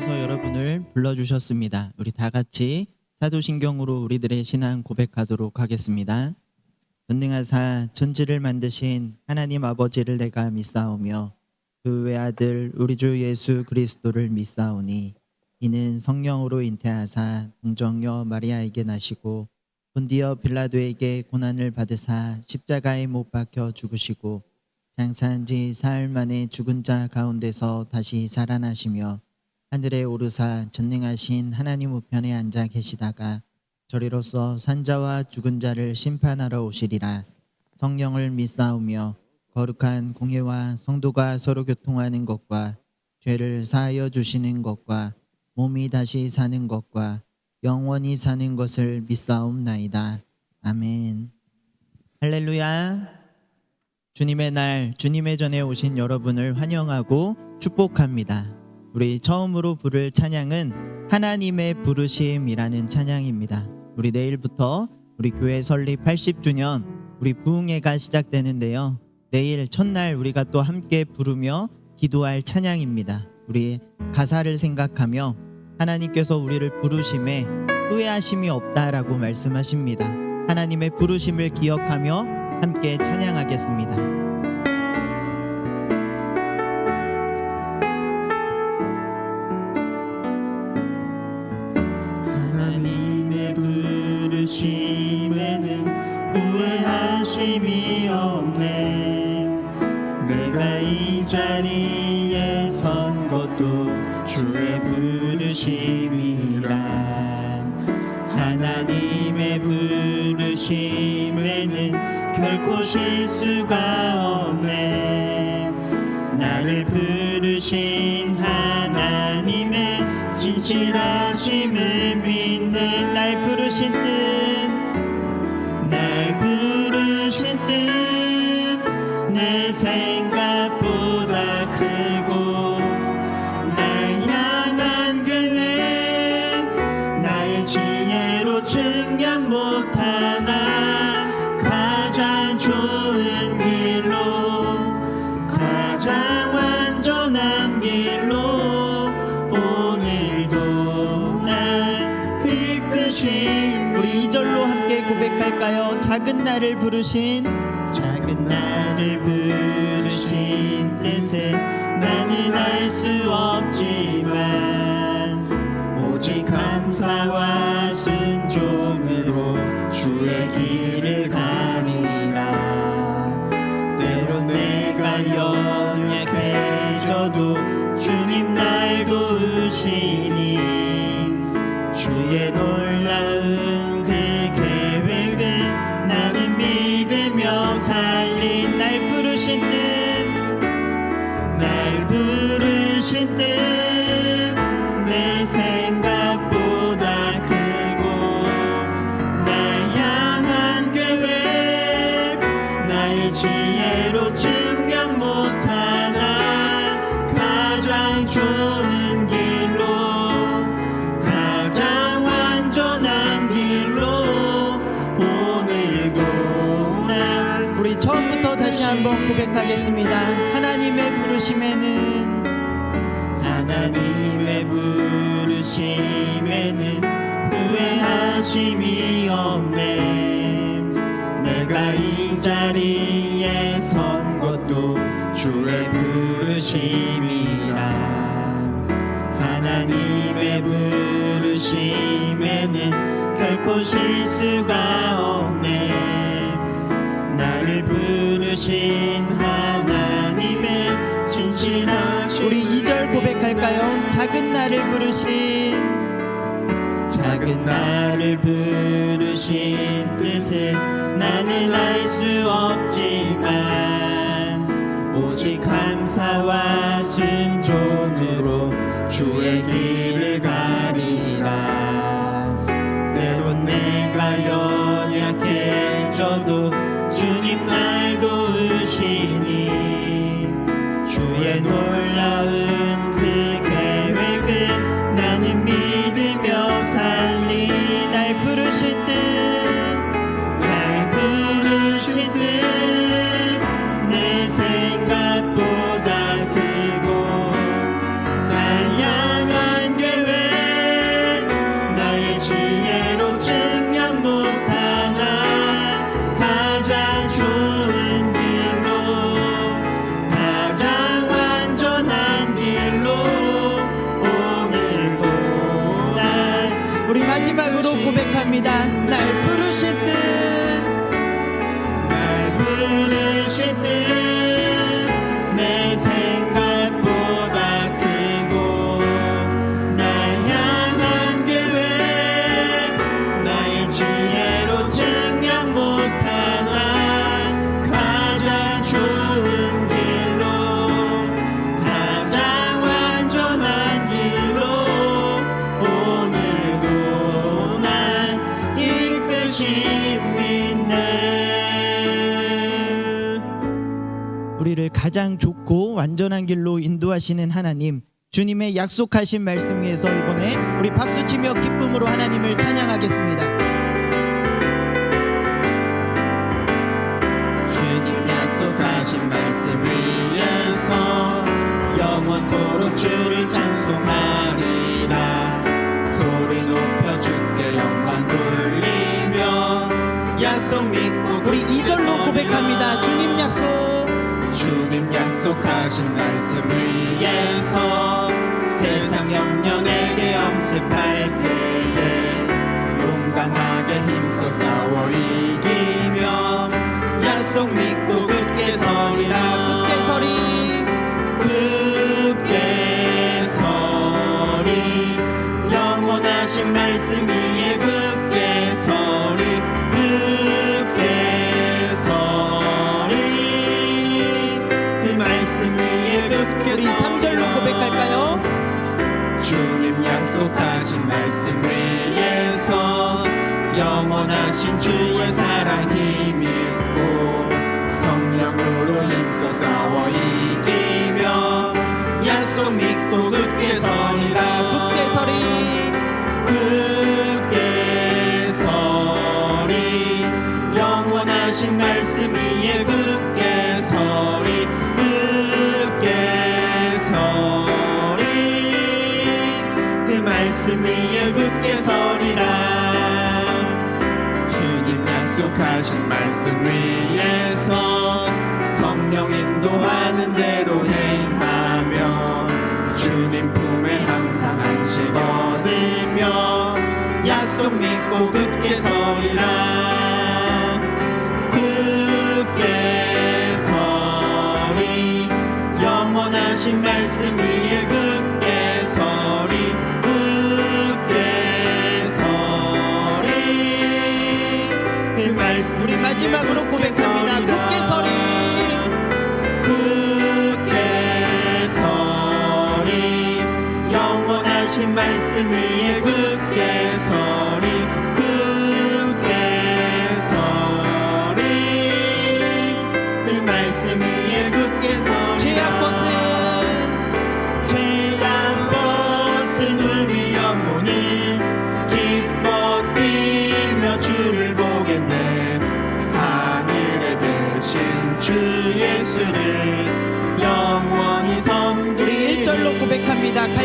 하나님께서 여러분을 불러주셨습니다. 우리 다 같이 사도신경으로 우리들의 신앙 고백하도록 하겠습니다. 전능하사 천지를 만드신 하나님 아버지를 내가 믿사오며 그 외아들 우리 주 예수 그리스도를 믿사오니 이는 성령으로 잉태하사 동정녀 마리아에게 나시고 본디어 빌라도에게 고난을 받으사 십자가에 못 박혀 죽으시고 장사한 지 사흘 만에 죽은 자 가운데서 다시 살아나시며 하늘에 오르사 전능하신 하나님 우편에 앉아 계시다가 저리로서 산자와 죽은 자를 심판하러 오시리라. 성령을 믿사오며 거룩한 공예와 성도가 서로 교통하는 것과 죄를 사하여 주시는 것과 몸이 다시 사는 것과 영원히 사는 것을 믿사옵나이다. 아멘. 할렐루야. 주님의 날, 주님의 전에 오신 여러분을 환영하고 축복합니다. 우리 처음으로 부를 찬양은 하나님의 부르심이라는 찬양입니다. 우리 내일부터 우리 교회 설립 80주년 우리 부흥회가 시작되는데요. 내일 첫날 우리가 또 함께 부르며 기도할 찬양입니다. 우리 가사를 생각하며 하나님께서 우리를 부르심에 후회하심이 없다라고 말씀하십니다. 하나님의 부르심을 기억하며 함께 찬양하겠습니다. 하나님의 부르심에는 후회하심이 없네. 내가 이 자리에 선 것도 주의 부르심이라. 하나님의 부르심에는 결코 실수가 없네. 나를 부르신 하나님의 진실하심을 믿는 날 부르신 뜻 내 생각보다 크고 날 향한 계획 나의 지혜로 측량 못하나 가장 좋은 길로 가장 완전한 길로 오늘도 날 이끄신. 우리 2절로 함께 고백할까요? 작은 나를 부르신 뜻을 나는 알 수 없지만 오직 감사와 순종으로 주의 길을 가리라. 때론 내가 연약해져도 주님 날 도우시니 주의 놀라운 그 계획을 나는 믿으며 살린 날 부르신 뜻 내 생각보다 크고 날 향한 계획 나의 지혜로 측량 못하나 가장 좋은 길로 가장 완전한 길로 오늘도 날. 우리 처음부터 다시 한번 고백하겠습니다. 하나님의 부르심에는 후회하심이 없네. 내가 이 자리에 선 것도 주의 부르심이라. 하나님의 부르심에는 결코 실수가 없네. 나를 부르신 하나님의 진실하신. 우리 2절 고백할까요? 작은 나를 부르신 뜻을 나는 알 수 없지만 오직 감사와 순종으로 주의 길을 가리라. 때론 내가 연약해져도 주님 날 도우시니 주의 놀라운 그 계획을 나는 믿으며 살리. 날 부르신 뜻 내 생각보다 크고 날 향한 계획 우리 마지막으로 고백합니다. 날 부르실 날 부르실 듯 내 생각보다 크고 날 향한 계획 나의 지혜로 증명 못하나 가장 좋은 길로 가장 완전한 길로 오늘도 날 이끄십니다. 우리를 가장 좋고 완전한 길로 인도하시는 하나님, 주님의 약속하신 말씀 위에서 이번에 우리 박수치며 기쁨으로 하나님을 찬양하겠습니다. 주님 약속하신 말씀 위에서 영원토록 주를 찬송하리라. 소리 높여 주께 영광 돌리며 약속 믿고 우리 2절로 고백합니다. 주님 약속. 주님 약속하신 말씀 위에서 세상 염려 내게 엄습할 때에 용감하게 힘써 싸워 이기며 약속 믿고 굳게 서리라. 굳게 서리. 굳게 서리. 영원하신 말씀 위에 굳게 서리. 굳게 서리. 그 말씀 위에 굳게 우리 3절로 고백할까요? 주님 약속하신 말씀 위에서 영원하신 주의 사랑 힘있고 성령으로 힘써 싸워 이기며 약속 믿고 굳게 서리라. 굳게 서리. 굳게 서리. 영원하신 말씀 위에 굳게 서리. 굳게 서리. 그 말씀 위에 굳게 서리라. 주님 약속하신 말씀 위에서 성령 인도하는 대로 행하며 주님 품에 항상 안식 얻으며 약속 믿고 굳게 서리라. 굳게 서리. 영원하신 말씀 위에 굳게 서리. 굳게 서리. 그 말씀 우리 마지막으로 고백합니다. 굳게 서리. 굳게 서리. 영원하신 말씀 위에 굳게 서리. 굳게 서리. 그 말씀 위에 굳게 서리라. 죄악 벗은 우리 영혼은 기뻐 뛰며 주를 보겠네. 하늘에 드신 주 예수를 영원히 섬기리. 1절로 고백합니다. 갈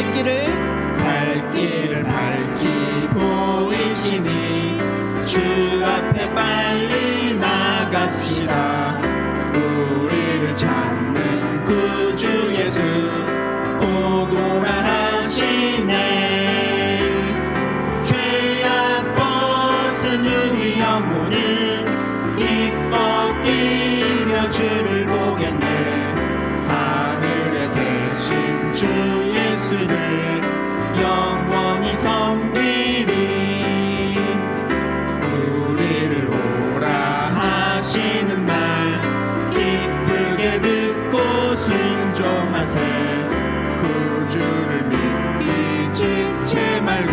길을 밝히 보이시니 주 앞에 빨리 나갑시다. 우리를 찾는 구주 예수 고고라 하시네. 죄악 벗은 우리 영혼은 기뻐 뛰며 주를 보겠네. 하늘에 계신 주 예수를 영원히 섬기리. 우리를 오라 하시는 말 기쁘게 듣고 순종하세. 구주를 믿기 지체 말고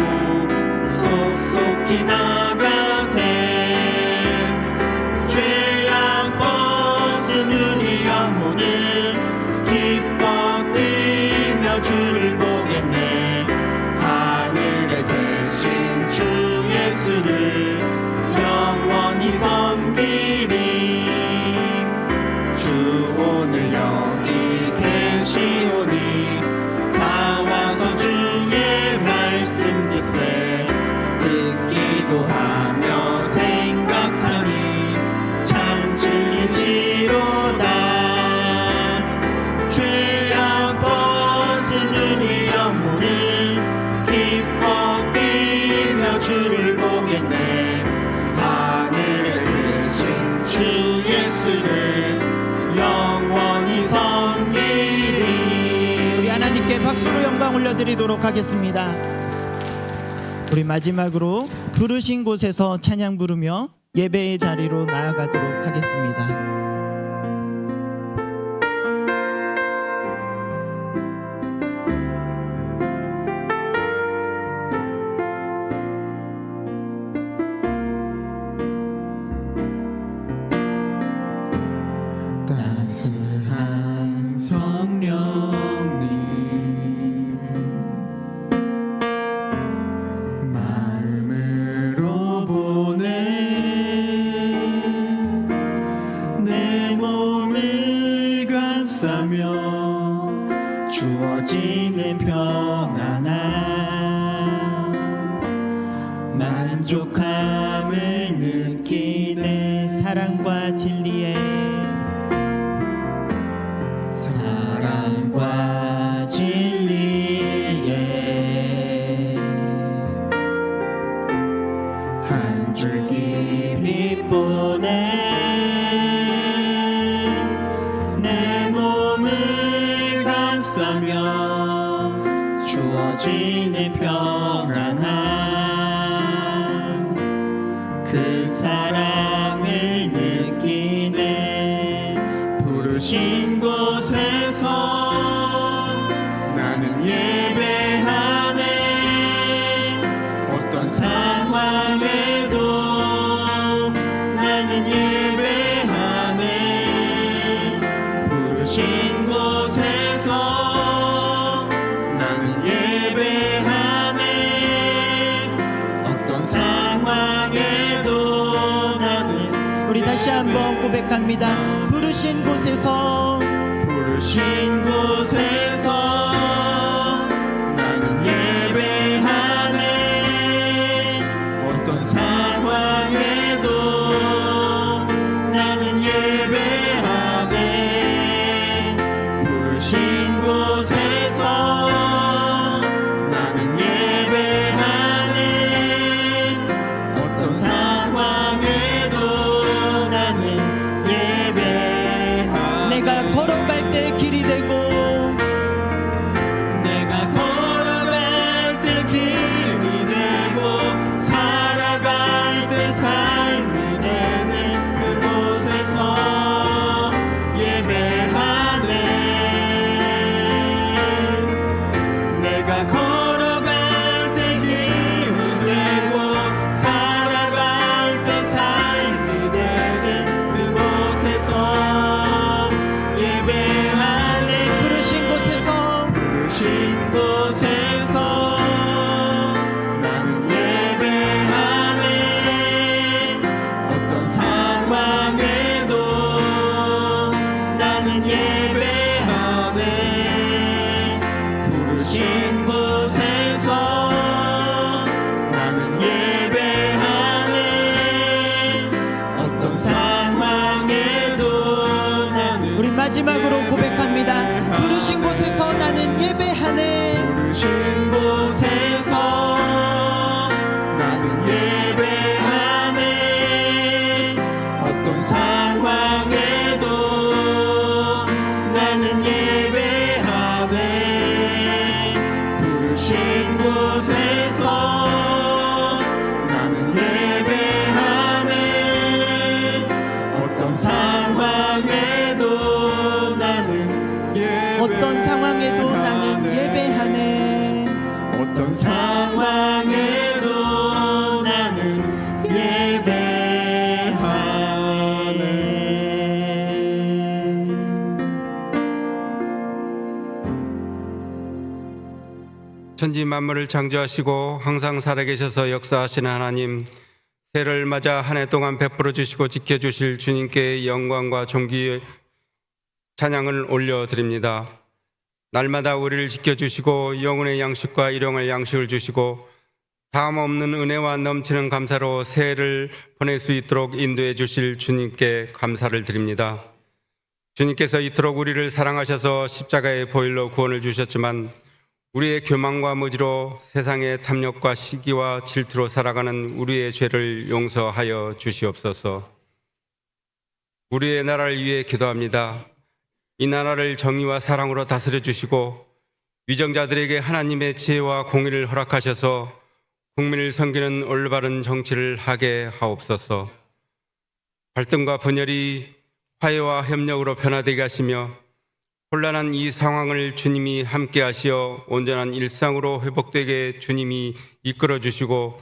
속속히 나가세. 죄악 벗은 우리 영혼은 기뻐 뛰며 주를 보겠네. 하늘에 계신 주 예수를 영원히 섬기리. 주 오늘 여기 계시오니 다 와서 주의 말씀 듣세. 듣기도 하며 생각하니 참 진리시로다. 죄악 벗은 우리 영혼은 기뻐 뛰며 하며 주를 보겠네. 하늘에 계신 주 예수를 영원히 섬기리. 우리 하나님께 박수로 영광 올려드리도록 하겠습니다. 우리 마지막으로 부르신 곳에서 찬양 부르며 예배의 자리로 나아가도록 하겠습니다. 따스한 성령님 마음으로 보내 내 몸을 감싸며 주어지는 평안함 만족함을 느끼네. 사랑과 진리에 사랑과 진리에 한 줄기 빛보내 내 몸을 감싸며 주어지는 평안함 그 사랑을 느끼네. 부르신 곳에서 나는 예배하네. 어떤 상황에도 나는 예배하네. 부르신 곳에서 나는 예배하네. 어떤 상황에도 나는 우리 다시 한번 고백합니다. 부르신 곳에서 부르신 곳에서 나는 예배하네. 어떤 상황에도 나는 예배하네. 부르신 곳에서 나는 예배하네. 어떤 상황에도 나는 예배하네. 내가 걸어갈 때 길이 되고 내가 걸어갈 때 길이 되고 살아갈 때 삶이 되는 그곳에서 예배하네. 내가 걸어갈 때 길이 되고 살아갈 때 삶이 되는 그곳에서 예배하네. 부르신 곳에서 부르신 곳에서 나는 예배하네. 어떤 상황에도 나는 예배하네. 부르신 곳에서 나는 예배하네. 어떤 상황에도 나는 우리 마지막으로 고백합니다. 부르신 곳에서 나는 예배하네. 부르신 곳에서 나는 예배하네. 어떤 상황에도 나는 예배하네. 부르신 곳에서 나는 예배하네. 어떤 상황에도 나는 예배하네. 어떤 상황에도 나는 예배하네. 어떤 상황에도 나는 예배하네. 천지 만물을 창조하시고 항상 살아계셔서 역사하시는 하나님, 새해를 맞아 한 해 동안 베풀어 주시고 지켜주실 주님께 영광과 존귀의 찬양을 올려드립니다. 날마다 우리를 지켜주시고 영혼의 양식과 일용할 양식을 주시고 다음 없는 은혜와 넘치는 감사로 새해를 보낼 수 있도록 인도해 주실 주님께 감사를 드립니다. 주님께서 이토록 우리를 사랑하셔서 십자가의 보혈로 구원을 주셨지만 우리의 교만과 무지로 세상의 탐욕과 시기와 질투로 살아가는 우리의 죄를 용서하여 주시옵소서. 우리의 나라를 위해 기도합니다. 이 나라를 정의와 사랑으로 다스려 주시고 위정자들에게 하나님의 지혜와 공의를 허락하셔서 국민을 섬기는 올바른 정치를 하게 하옵소서. 갈등과 분열이 화해와 협력으로 변화되게 하시며 혼란한 이 상황을 주님이 함께 하시어 온전한 일상으로 회복되게 주님이 이끌어 주시고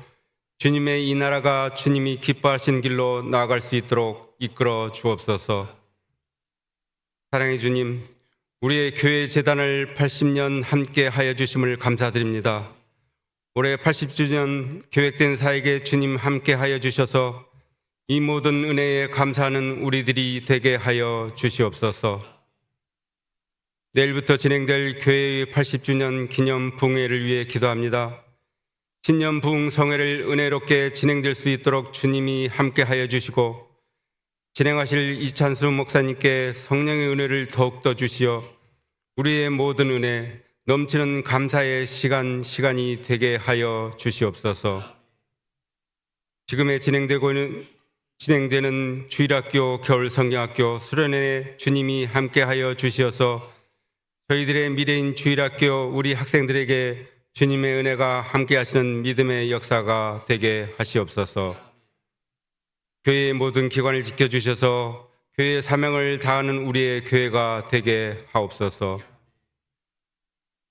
주님의 이 나라가 주님이 기뻐하신 길로 나아갈 수 있도록 이끌어 주옵소서. 사랑의 주님, 우리의 교회 재단을 80년 함께 하여 주심을 감사드립니다. 올해 80주년 계획된 사역에 주님 함께 하여 주셔서 이 모든 은혜에 감사하는 우리들이 되게 하여 주시옵소서. 내일부터 진행될 교회의 80주년 기념 부흥회를 위해 기도합니다. 신년 부흥 성회를 은혜롭게 진행될 수 있도록 주님이 함께 하여 주시고 진행하실 이찬수 목사님께 성령의 은혜를 더욱더 주시어 우리의 모든 은혜 넘치는 감사의 시간이 되게 하여 주시옵소서. 지금에 진행되는 주일학교 겨울성경학교 수련회에 주님이 함께 하여 주시어서 저희들의 미래인 주일학교 우리 학생들에게 주님의 은혜가 함께 하시는 믿음의 역사가 되게 하시옵소서. 교회의 모든 기관을 지켜주셔서 교회의 사명을 다하는 우리의 교회가 되게 하옵소서.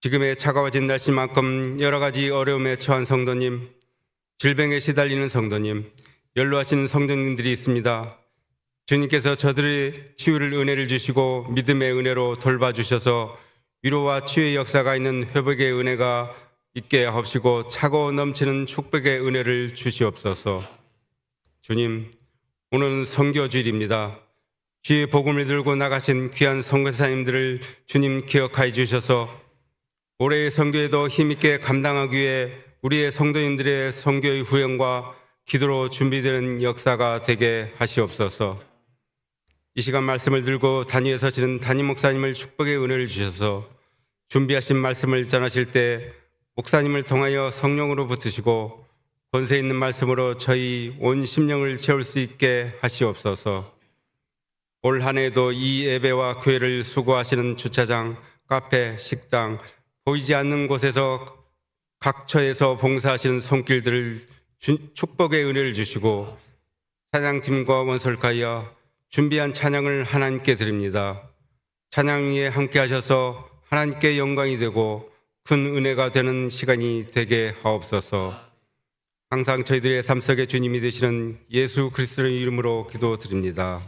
지금의 차가워진 날씨만큼 여러 가지 어려움에 처한 성도님, 질병에 시달리는 성도님, 연로하신 성도님들이 있습니다. 주님께서 저들의 치유를 은혜를 주시고 믿음의 은혜로 돌봐주셔서 위로와 치유의 역사가 있는 회복의 은혜가 있게 하옵시고 차고 넘치는 축복의 은혜를 주시옵소서. 주님, 오늘은 선교주일입니다. 주의 복음을 들고 나가신 귀한 선교사님들을 주님 기억하여 주셔서 올해의 선교에도 힘있게 감당하기 위해 우리의 성도님들의 선교의 후원과 기도로 준비되는 역사가 되게 하시옵소서. 이 시간 말씀을 들고 단위에 서시는 담임 목사님을 축복의 은혜를 주셔서 준비하신 말씀을 전하실 때 목사님을 통하여 성령으로 붙으시고 권세 있는 말씀으로 저희 온 심령을 채울 수 있게 하시옵소서. 올 한 해도 이 예배와 교회를 수고하시는 주차장, 카페, 식당, 보이지 않는 곳에서 각처에서 봉사하시는 손길들을 축복의 은혜를 주시고 찬양팀과 원설가여 준비한 찬양을 하나님께 드립니다. 찬양 위에 함께 하셔서 하나님께 영광이 되고 큰 은혜가 되는 시간이 되게 하옵소서. 항상 저희들의 삶 속에 주님이 되시는 예수 그리스도의 이름으로 기도드립니다.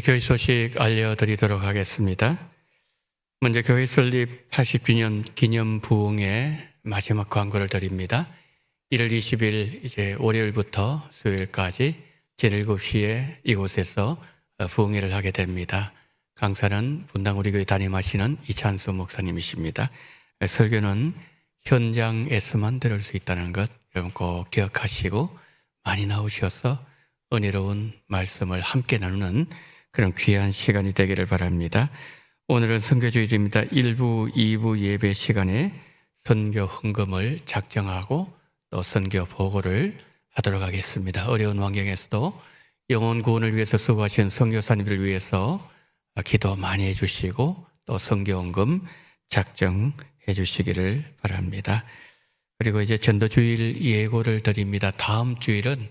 교회 소식 알려드리도록 하겠습니다. 먼저 교회 설립 80주년 기념 부흥회 마지막 광고를 드립니다. 1월 20일 이제 월요일부터 수요일까지 7시에 이곳에서 부흥회를 하게 됩니다. 강사는 분당 우리 교회 담임하시는 이찬수 목사님이십니다. 설교는 현장에서만 들을 수 있다는 것 여러분 꼭 기억하시고 많이 나오셔서 은혜로운 말씀을 함께 나누는 그런 귀한 시간이 되기를 바랍니다. 오늘은 선교주일입니다. 1부, 2부 예배 시간에 선교 헌금을 작정하고 또 선교 보고를 하도록 하겠습니다. 어려운 환경에서도 영혼 구원을 위해서 수고하신 선교사님들을 위해서 기도 많이 해주시고 또 선교 헌금 작정해 주시기를 바랍니다. 그리고 이제 전도주일 예고를 드립니다. 다음 주일은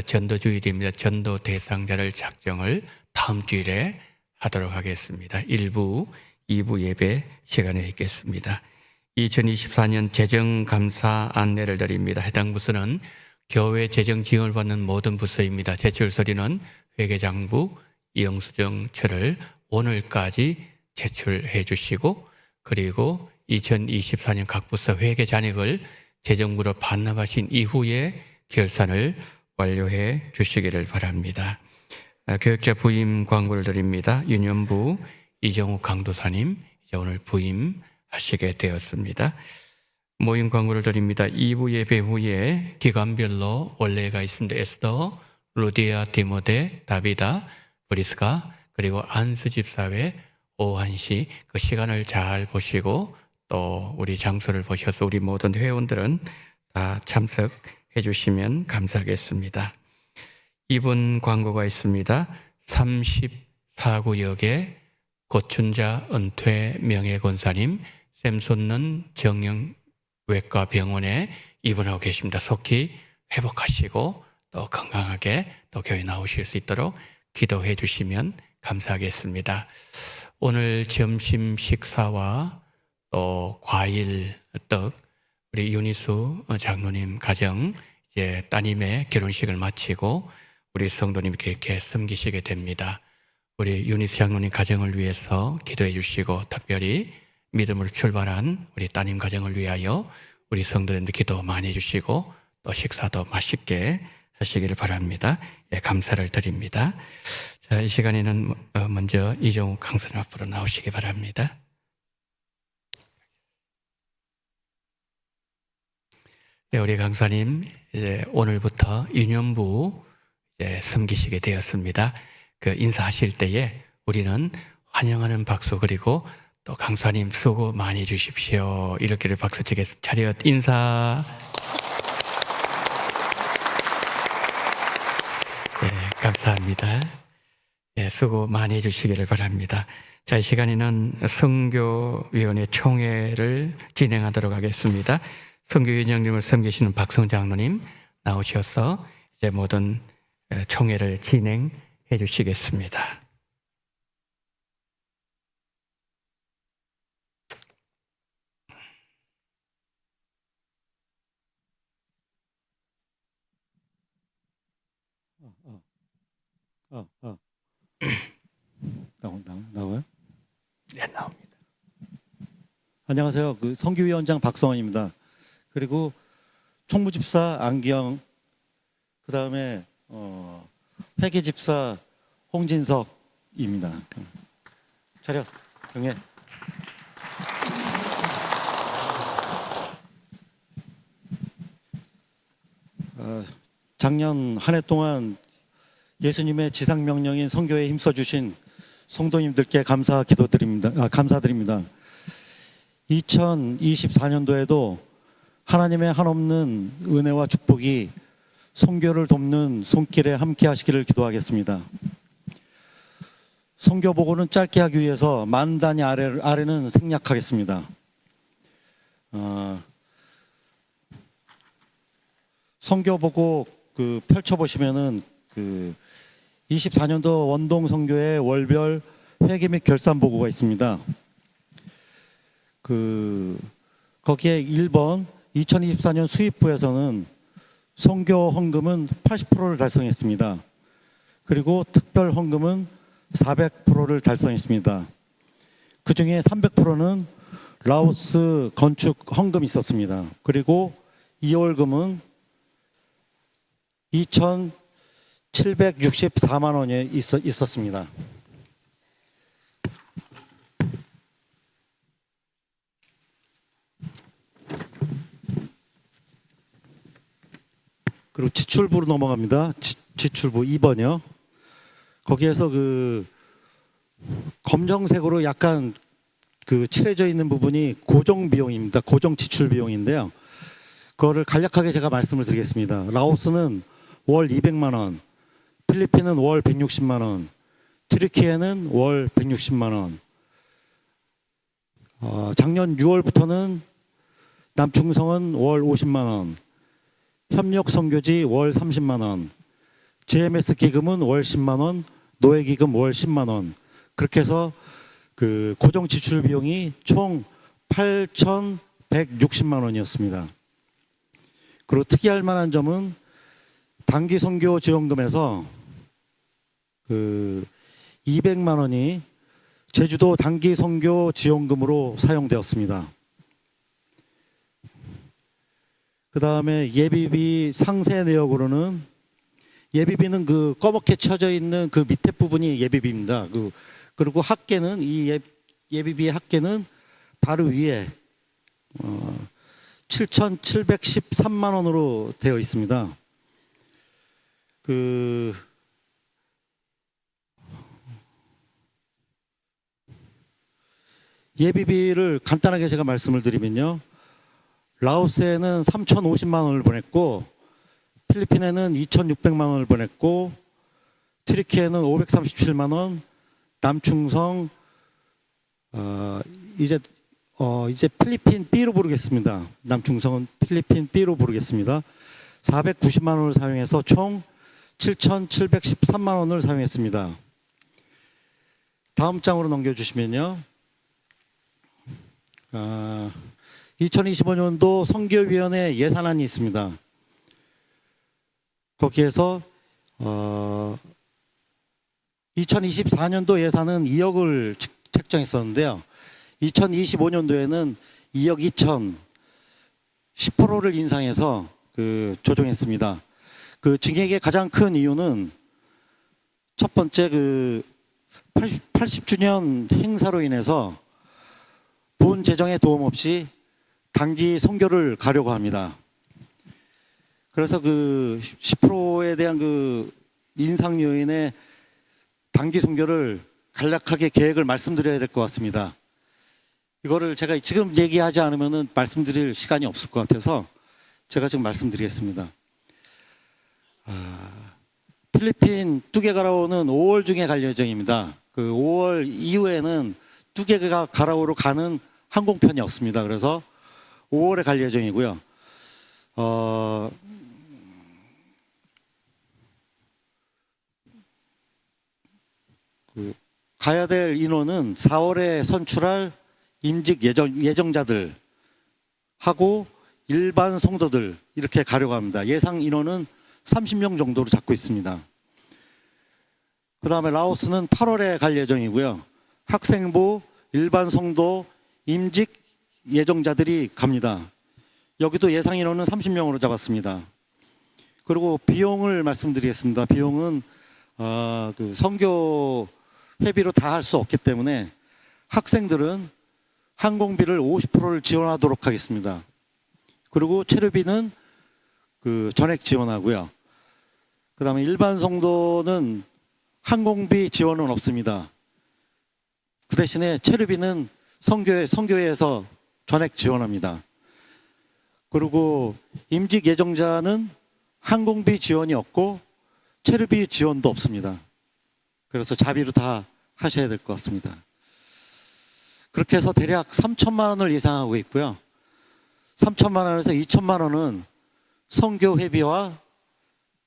전도주일입니다. 전도 대상자를 작정을 다음 주일에 하도록 하겠습니다. 1부, 2부 예배 시간에 있겠습니다. 2024년 재정감사 안내를 드립니다. 해당 부서는 교회 재정 지원을 받는 모든 부서입니다. 제출 서류는 회계장부 영수증처를 오늘까지 제출해 주시고, 그리고 2024년 각 부서 회계 잔액을 재정부로 반납하신 이후에 결산을 완료해 주시기를 바랍니다. 교육자 부임 광고를 드립니다. 유년부 이정욱 강도사님 이제 오늘 부임하시게 되었습니다. 모임 광고를 드립니다. 2부 예배 후에 기관별로 원래가 있습니다. 에스더, 루디아, 디모데, 다비다, 브리스가, 그리고 안수 집사회 오후 1시 그 시간을 잘 보시고 또 우리 장소를 보셔서 우리 모든 회원들은 다 참석해 주시면 감사하겠습니다. 이분 광고가 있습니다. 34구역에 고춘자 은퇴 명예권사님 샘솟는 정형외과 병원에 입원하고 계십니다. 속히 회복하시고 또 건강하게 또 교회 나오실 수 있도록 기도해 주시면 감사하겠습니다. 오늘 점심 식사와 또 과일, 떡, 우리 윤희수 장로님 가정 이제 따님의 결혼식을 마치고 우리 성도님께 이렇게 섬기시게 됩니다. 우리 윤희수 장로님 가정을 위해서 기도해 주시고, 특별히 믿음으로 출발한 우리 따님 가정을 위하여 우리 성도님들 기도 많이 해 주시고 또 식사도 맛있게 하시기를 바랍니다. 예, 감사를 드립니다. 자, 이 시간에는 먼저 이종욱 강사님 앞으로 나오시기 바랍니다. 네, 우리 강사님 이제 오늘부터 유년부 이제 섬기시게 되었습니다. 그 인사하실 때에 우리는 환영하는 박수, 그리고 또 강사님 수고 많이 주십시오 이렇게를 박수 치겠습니다. 차렷 인사. 네, 감사합니다. 네, 수고 많이 해주시기를 바랍니다. 자, 이 시간에는 선교위원회 총회를 진행하도록 하겠습니다. 선교위원장님을 섬기시는 박성 장로님 나오셔서 이제 모든 총회를 진행해 주시겠습니다. 나와요? 네, 나옵니다. 안녕하세요. 그 선교위원장 박성원입니다. 그리고 총무집사 안기영, 그 다음에 회계집사 홍진석입니다. 차렷 경례. 작년 한 해 동안 예수님의 지상 명령인 선교에 힘써 주신 성도님들께 감사드립니다. 2024년도에도 하나님의 한없는 은혜와 축복이 선교를 돕는 손길에 함께 하시기를 기도하겠습니다. 선교 보고는 짧게 하기 위해서 만 단위 아래는 생략하겠습니다. 선교 보고 펼쳐보시면은 24년도 원동 선교의 월별 회계 및 결산 보고가 있습니다. 거기에 1번 2024년 수입부에서는 선교 헌금은 80%를 달성했습니다. 그리고 특별 헌금은 400%를 달성했습니다. 그 중에 300%는 라오스 건축 헌금이 있었습니다. 그리고 2월금은 2,764만 원이 있었습니다. 그리고 지출부로 넘어갑니다. 지출부 2번이요. 거기에서 검정색으로 약간 칠해져 있는 부분이 고정 비용입니다. 고정 지출 비용인데요. 그거를 간략하게 제가 말씀을 드리겠습니다. 라오스는 월 200만 원, 필리핀은 월 160만 원, 튀르키예는 월 160만 원. 작년 6월부터는 남충성은 월 50만 원, 협력 선교지 월 30만 원, JMS 기금은 월 10만 원, 노예 기금 월 10만 원. 그렇게 해서 고정 지출 비용이 총 8,100 160만 원이었습니다. 그리고 특이할 만한 점은 단기 선교 지원금에서 그 200만 원이 제주도 단기 선교 지원금으로 사용되었습니다. 그 다음에 예비비 상세 내역으로는 예비비는 그 검게 쳐져 있는 그 밑에 부분이 예비비입니다. 그리고 합계는 이 예비비의 합계는 바로 위에 7,713만 원으로 되어 있습니다. 그 예비비를 간단하게 제가 말씀을 드리면요. 라오스에는 3,050만 원을 보냈고 필리핀에는 2,600만 원을 보냈고 트리키에는 537만 원, 남충성 이제 필리핀 B로 부르겠습니다. 남충성은 필리핀 B로 부르겠습니다. 490만 원을 사용해서 총 7,713만 원을 사용했습니다. 다음 장으로 넘겨주시면요. 2025년도 선교위원회 예산안이 있습니다. 거기에서 2024년도 예산은 2억을 책정했었는데요. 2025년도에는 2억 2천 10%를 인상해서 조정했습니다. 그 증액의 가장 큰 이유는 첫 번째 80주년 행사로 인해서 본 재정에 도움 없이 단기 선교를 가려고 합니다. 그래서 10%에 대한 인상 요인의 단기 선교를 간략하게 계획을 말씀드려야 될 것 같습니다. 이거를 제가 지금 얘기하지 않으면 말씀드릴 시간이 없을 것 같아서 제가 지금 말씀드리겠습니다. 필리핀 뚜게가라오는 5월 중에 갈 예정입니다. 5월 이후에는 뚜게가 가라오로 가는 항공편이 없습니다. 그래서 5월에 갈 예정이고요. 가야 될 인원은 4월에 선출할 임직 예정자들 하고 일반 성도들 이렇게 가려고 합니다. 예상 인원은 30명 정도로 잡고 있습니다. 그 다음에 라오스는 8월에 갈 예정이고요. 학생부, 일반 성도, 임직 예정자들이 갑니다. 여기도 예상 인원은 30명으로 잡았습니다. 그리고 비용을 말씀드리겠습니다. 비용은 선교 회비로 다 할 수 없기 때문에 학생들은 항공비를 50%를 지원하도록 하겠습니다. 그리고 체류비는 전액 지원하고요. 그 다음에 일반 성도는 항공비 지원은 없습니다. 그 대신에 체류비는 선교회에서 전액 지원합니다. 그리고 임직 예정자는 항공비 지원이 없고 체류비 지원도 없습니다. 그래서 자비로 다 하셔야 될 것 같습니다. 그렇게 해서 대략 3천만 원을 예상하고 있고요. 3천만 원에서 2천만 원은 선교 회비와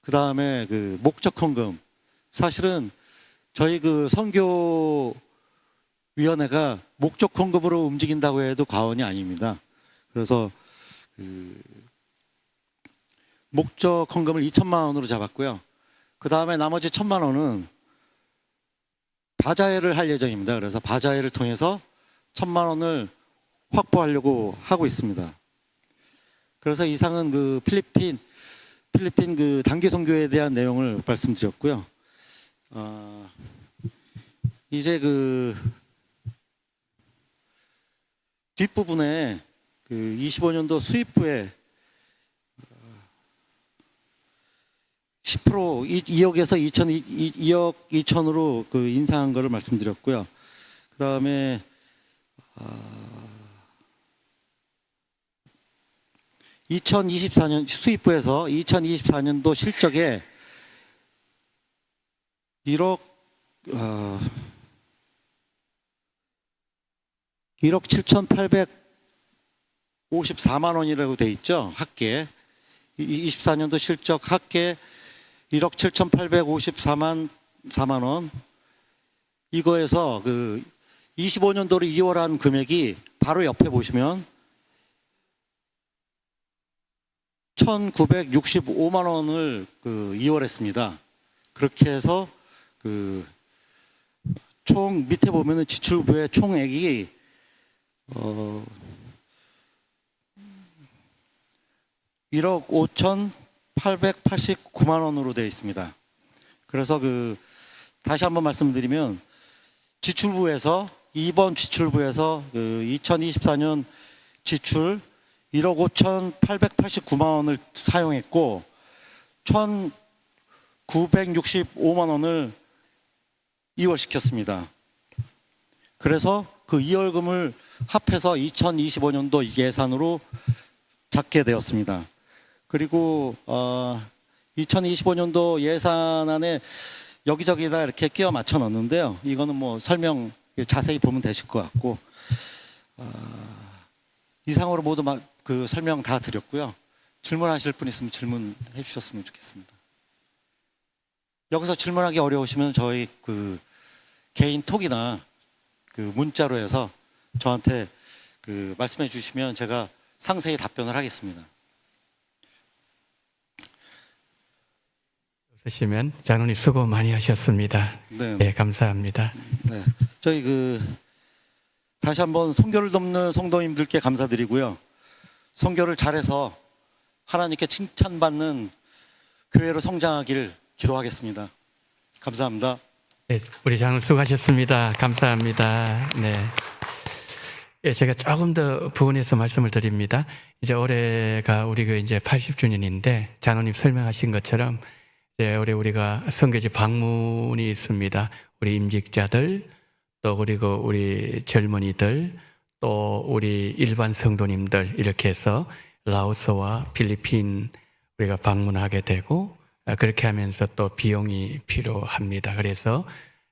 그 다음에 목적 헌금. 사실은 저희 선교위원회가 목적 헌금으로 움직인다고 해도 과언이 아닙니다. 그래서 목적 헌금을 2천만 원으로 잡았고요. 그 다음에 나머지 1천만 원은 바자회를 할 예정입니다. 그래서 바자회를 통해서 1천만 원을 확보하려고 하고 있습니다. 그래서 이상은 필리핀 단기 선교에 대한 내용을 말씀드렸고요. 이제 뒷부분에 25년도 수입부에 10% 2억에서 2억 2천으로 인상한 것을 말씀드렸고요. 그 다음에 2024년 수입부에서 2024년도 실적에 1억 7,854만 원이라고 돼 있죠. 합계 24년도 실적 합계 1억 7,854만 원. 이거에서 25년도로 이월한 금액이 바로 옆에 보시면 1,965만 원을 이월했습니다. 그렇게 해서 총 밑에 보면은 지출부의 총액이 1억 5,889만 원으로 되어 있습니다. 그래서 다시 한번 말씀드리면 지출부에서 이번 지출부에서 2024년 지출 1억 5,889만 원을 사용했고 1,965만 원을 이월시켰습니다. 그래서 그 이월금을 합해서 2025년도 예산으로 잡게 되었습니다. 그리고 2025년도 예산안에 여기저기다 이렇게 끼워 맞춰 넣었는데요. 이거는 뭐 설명 자세히 보면 되실 것 같고 이상으로 모두 설명 다 드렸고요. 질문하실 분 있으면 질문해 주셨으면 좋겠습니다. 여기서 질문하기 어려우시면 저희 개인 톡이나 문자로 해서 저한테 말씀해 주시면 제가 상세히 답변을 하겠습니다. 없으시면 장로님 수고 많이 하셨습니다. 네. 네, 감사합니다. 네. 저희 다시 한번 선교를 돕는 성도님들께 감사드리고요. 선교를 잘해서 하나님께 칭찬받는 교회로 성장하기를 기도하겠습니다. 감사합니다. 네, 우리 장로 수고하셨습니다. 감사합니다. 네. 예, 제가 조금 더 부언해서 말씀을 드립니다. 이제 올해가 우리 이제 80주년인데 장로님 설명하신 것처럼 이제 우리가 선교지 방문이 있습니다. 우리 임직자들 또 그리고 우리 젊은이들 또 우리 일반 성도님들 이렇게 해서 라오스와 필리핀 우리가 방문하게 되고 그렇게 하면서 또 비용이 필요합니다. 그래서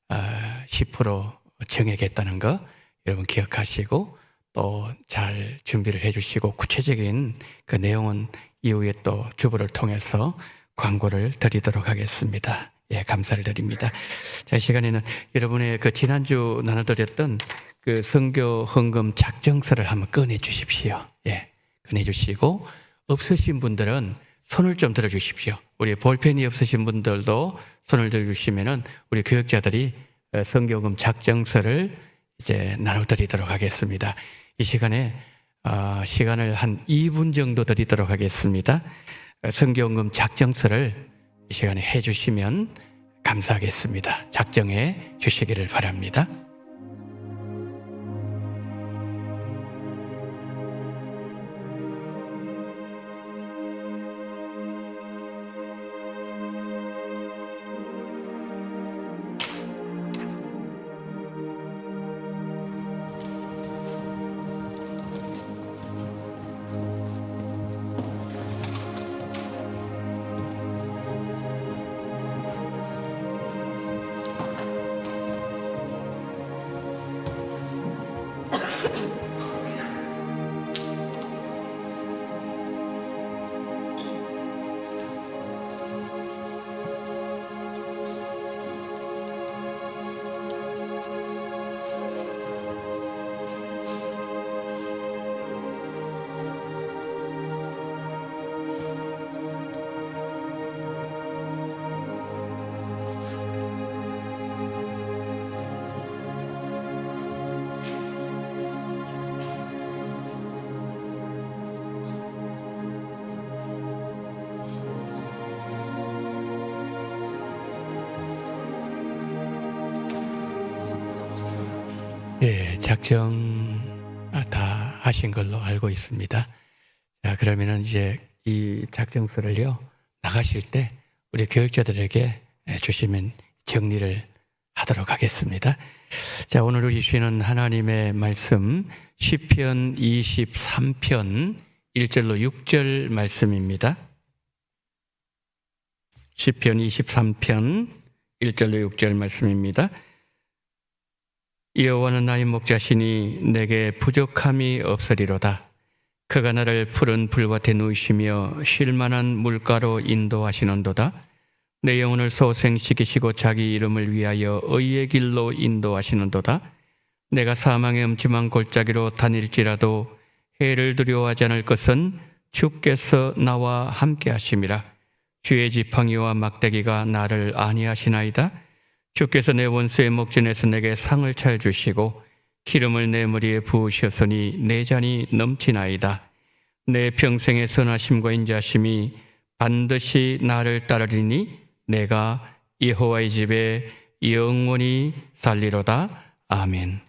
10% 정액했다는 거 여러분 기억하시고 또 잘 준비를 해주시고 구체적인 그 내용은 이후에 또 주부를 통해서 광고를 드리도록 하겠습니다. 예, 감사를 드립니다. 자, 이 시간에는 여러분의 지난주 나눠드렸던 선교 헌금 작정서를 한번 꺼내 주십시오. 예, 꺼내 주시고 없으신 분들은 손을 좀 들어 주십시오. 우리 볼펜이 없으신 분들도 손을 들어 주시면은 우리 교역자들이 선교금 작정서를 이제 나눠드리도록 하겠습니다. 이 시간에 시간을 한 2분 정도 드리도록 하겠습니다. 선교금 작정서를 이 시간에 해주시면 감사하겠습니다. 작정해 주시기를 바랍니다. 예, 작정 다 하신 걸로 알고 있습니다. 자, 그러면은 이제 이 작정서를요, 나가실 때 우리 교육자들에게 주시면 정리를 하도록 하겠습니다. 자, 오늘 우리 주시는 하나님의 말씀 시편 23편 1절로 6절 말씀입니다. 시편 23편 1절로 6절 말씀입니다. 여호와는 나의 목자시니 내게 부족함이 없으리로다. 그가 나를 푸른 불밭에 누이시며 쉴만한 물가로 인도하시는도다. 내 영혼을 소생시키시고 자기 이름을 위하여 의의 길로 인도하시는도다. 내가 사망의 음침한 골짜기로 다닐지라도 해를 두려워하지 않을 것은 주께서 나와 함께 하심이라. 주의 지팡이와 막대기가 나를 안위하시나이다. 주께서 내 원수의 목전에서 내게 상을 차려주시고 기름을 내 머리에 부으셨으니 내 잔이 넘치나이다. 내 평생의 선하심과 인자심이 반드시 나를 따르리니 내가 여호와의 집에 영원히 살리로다. 아멘.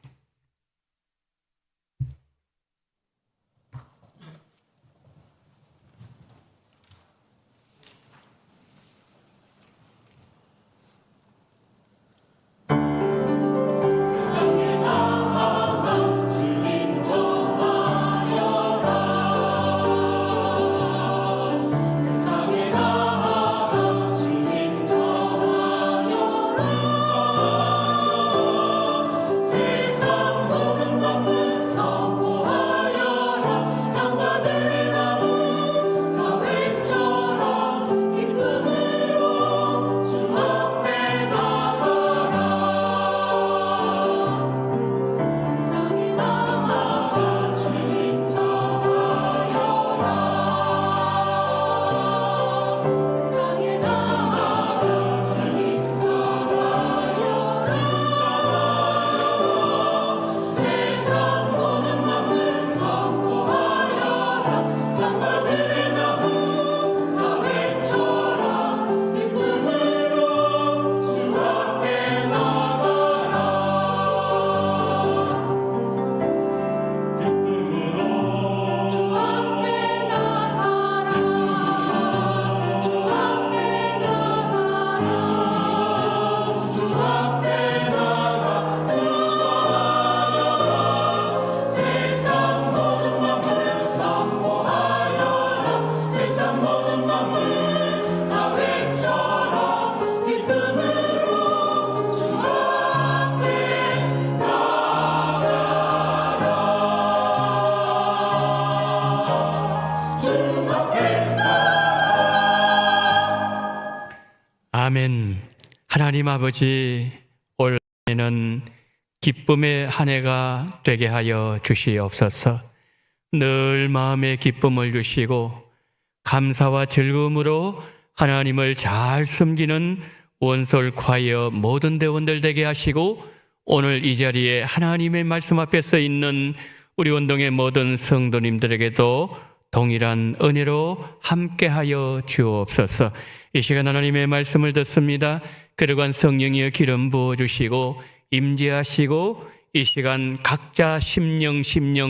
아멘. 하나님 아버지, 올 한해는 기쁨의 한 해가 되게 하여 주시옵소서. 늘 마음에 기쁨을 주시고 감사와 즐거움으로 하나님을 잘 섬기는 원솔 콰이어 모든 대원들 되게 하시고, 오늘 이 자리에 하나님의 말씀 앞에 서 있는 우리 원동의 모든 성도님들에게도 동일한 은혜로 함께하여 주옵소서. 이 시간 하나님의 말씀을 듣습니다. 그러한 성령이여 기름 부어주시고 임재하시고, 이 시간 각자 심령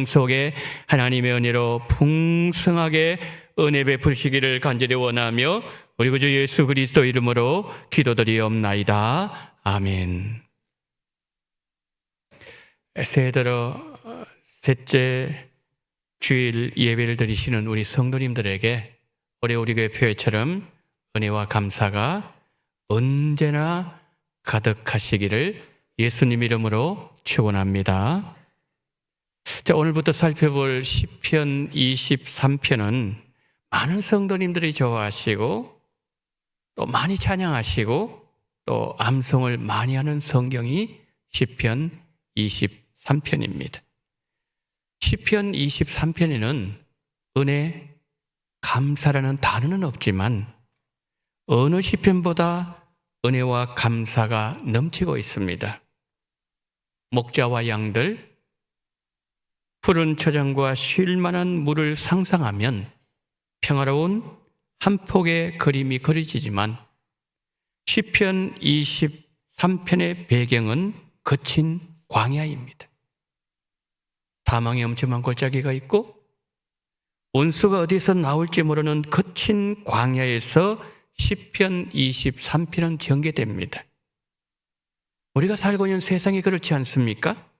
속에 하나님의 은혜로 풍성하게 은혜 베푸시기를 간절히 원하며 우리 구주 예수 그리스도 이름으로 기도드리옵나이다. 아멘. 새해 들어 셋째 주일 예배를 드리시는 우리 성도님들에게 올해 우리 교회 표회처럼 은혜와 감사가 언제나 가득하시기를 예수님 이름으로 축원합니다. 자, 오늘부터 살펴볼 시편 23편은 많은 성도님들이 좋아하시고 또 많이 찬양하시고 또 암송을 많이 하는 성경이 시편 23편입니다. 시편 23편에는 은혜, 감사라는 단어는 없지만 어느 시편보다 은혜와 감사가 넘치고 있습니다. 목자와 양들, 푸른 초장과 쉴 만한 물을 상상하면 평화로운 한 폭의 그림이 그려지지만 시편 23편의 배경은 거친 광야입니다. 사망의 엄청난 골짜기가 있고 원수가 어디서 나올지 모르는 거친 광야에서 시편 23편은 전개됩니다. 우리가 살고 있는 세상이 그렇지 않습니까?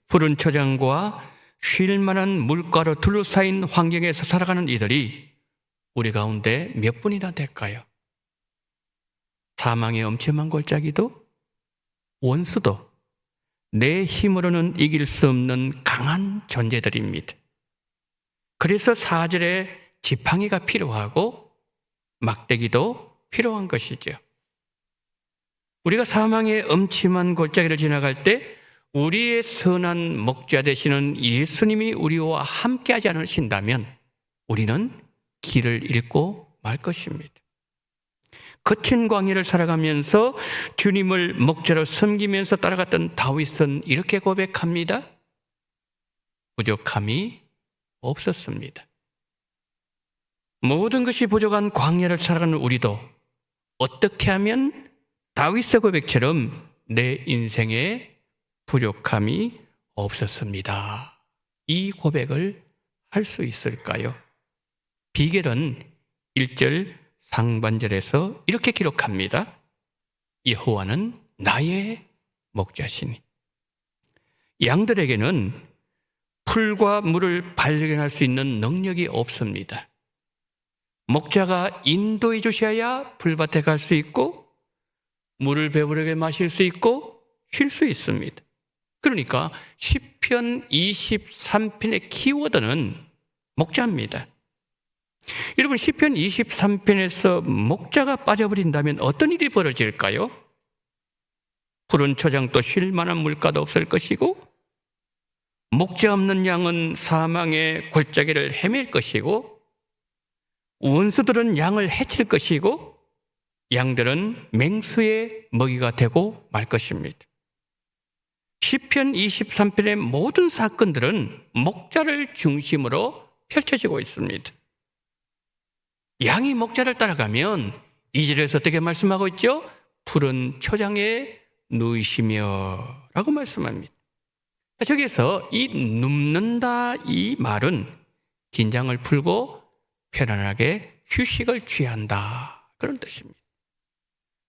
푸른 초장과 쉴 만한 물가로 둘러싸인 환경에서 살아가는 이들이 우리 가운데 몇 분이나 될까요? 사망의 엄청난 골짜기도 원수도 내 힘으로는 이길 수 없는 강한 존재들입니다. 그래서 4절에 지팡이가 필요하고 막대기도 필요한 것이죠. 우리가 사망의 엄침한 골짜기를 지나갈 때 우리의 선한 목자 되시는 예수님이 우리와 함께하지 않으신다면 우리는 길을 잃고 말 것입니다. 거친 광야를 살아가면서 주님을 목자로 섬기면서 따라갔던 다윗은 이렇게 고백합니다. 부족함이 없었습니다. 모든 것이 부족한 광야를 살아가는 우리도 어떻게 하면 다윗의 고백처럼 내 인생에 부족함이 없었습니다. 이 고백을 할 수 있을까요? 비결은 1절 상반절에서 이렇게 기록합니다. 여호와는 나의 목자시니. 양들에게는 풀과 물을 발견할 수 있는 능력이 없습니다. 목자가 인도해 주셔야 풀밭에 갈 수 있고 물을 배부르게 마실 수 있고 쉴 수 있습니다. 그러니까 시편 23편의 키워드는 목자입니다. 여러분, 시편 23편에서 목자가 빠져버린다면 어떤 일이 벌어질까요? 푸른 초장도 쉴 만한 물가도 없을 것이고 목자 없는 양은 사망의 골짜기를 헤맬 것이고 원수들은 양을 해칠 것이고 양들은 맹수의 먹이가 되고 말 것입니다. 시편 23편의 모든 사건들은 목자를 중심으로 펼쳐지고 있습니다. 양이 목자를 따라가면 2절에서 어떻게 말씀하고 있죠? 푸른 초장에 누이시며 라고 말씀합니다. 저기서 이 눕는다 이 말은 긴장을 풀고 편안하게 휴식을 취한다 그런 뜻입니다.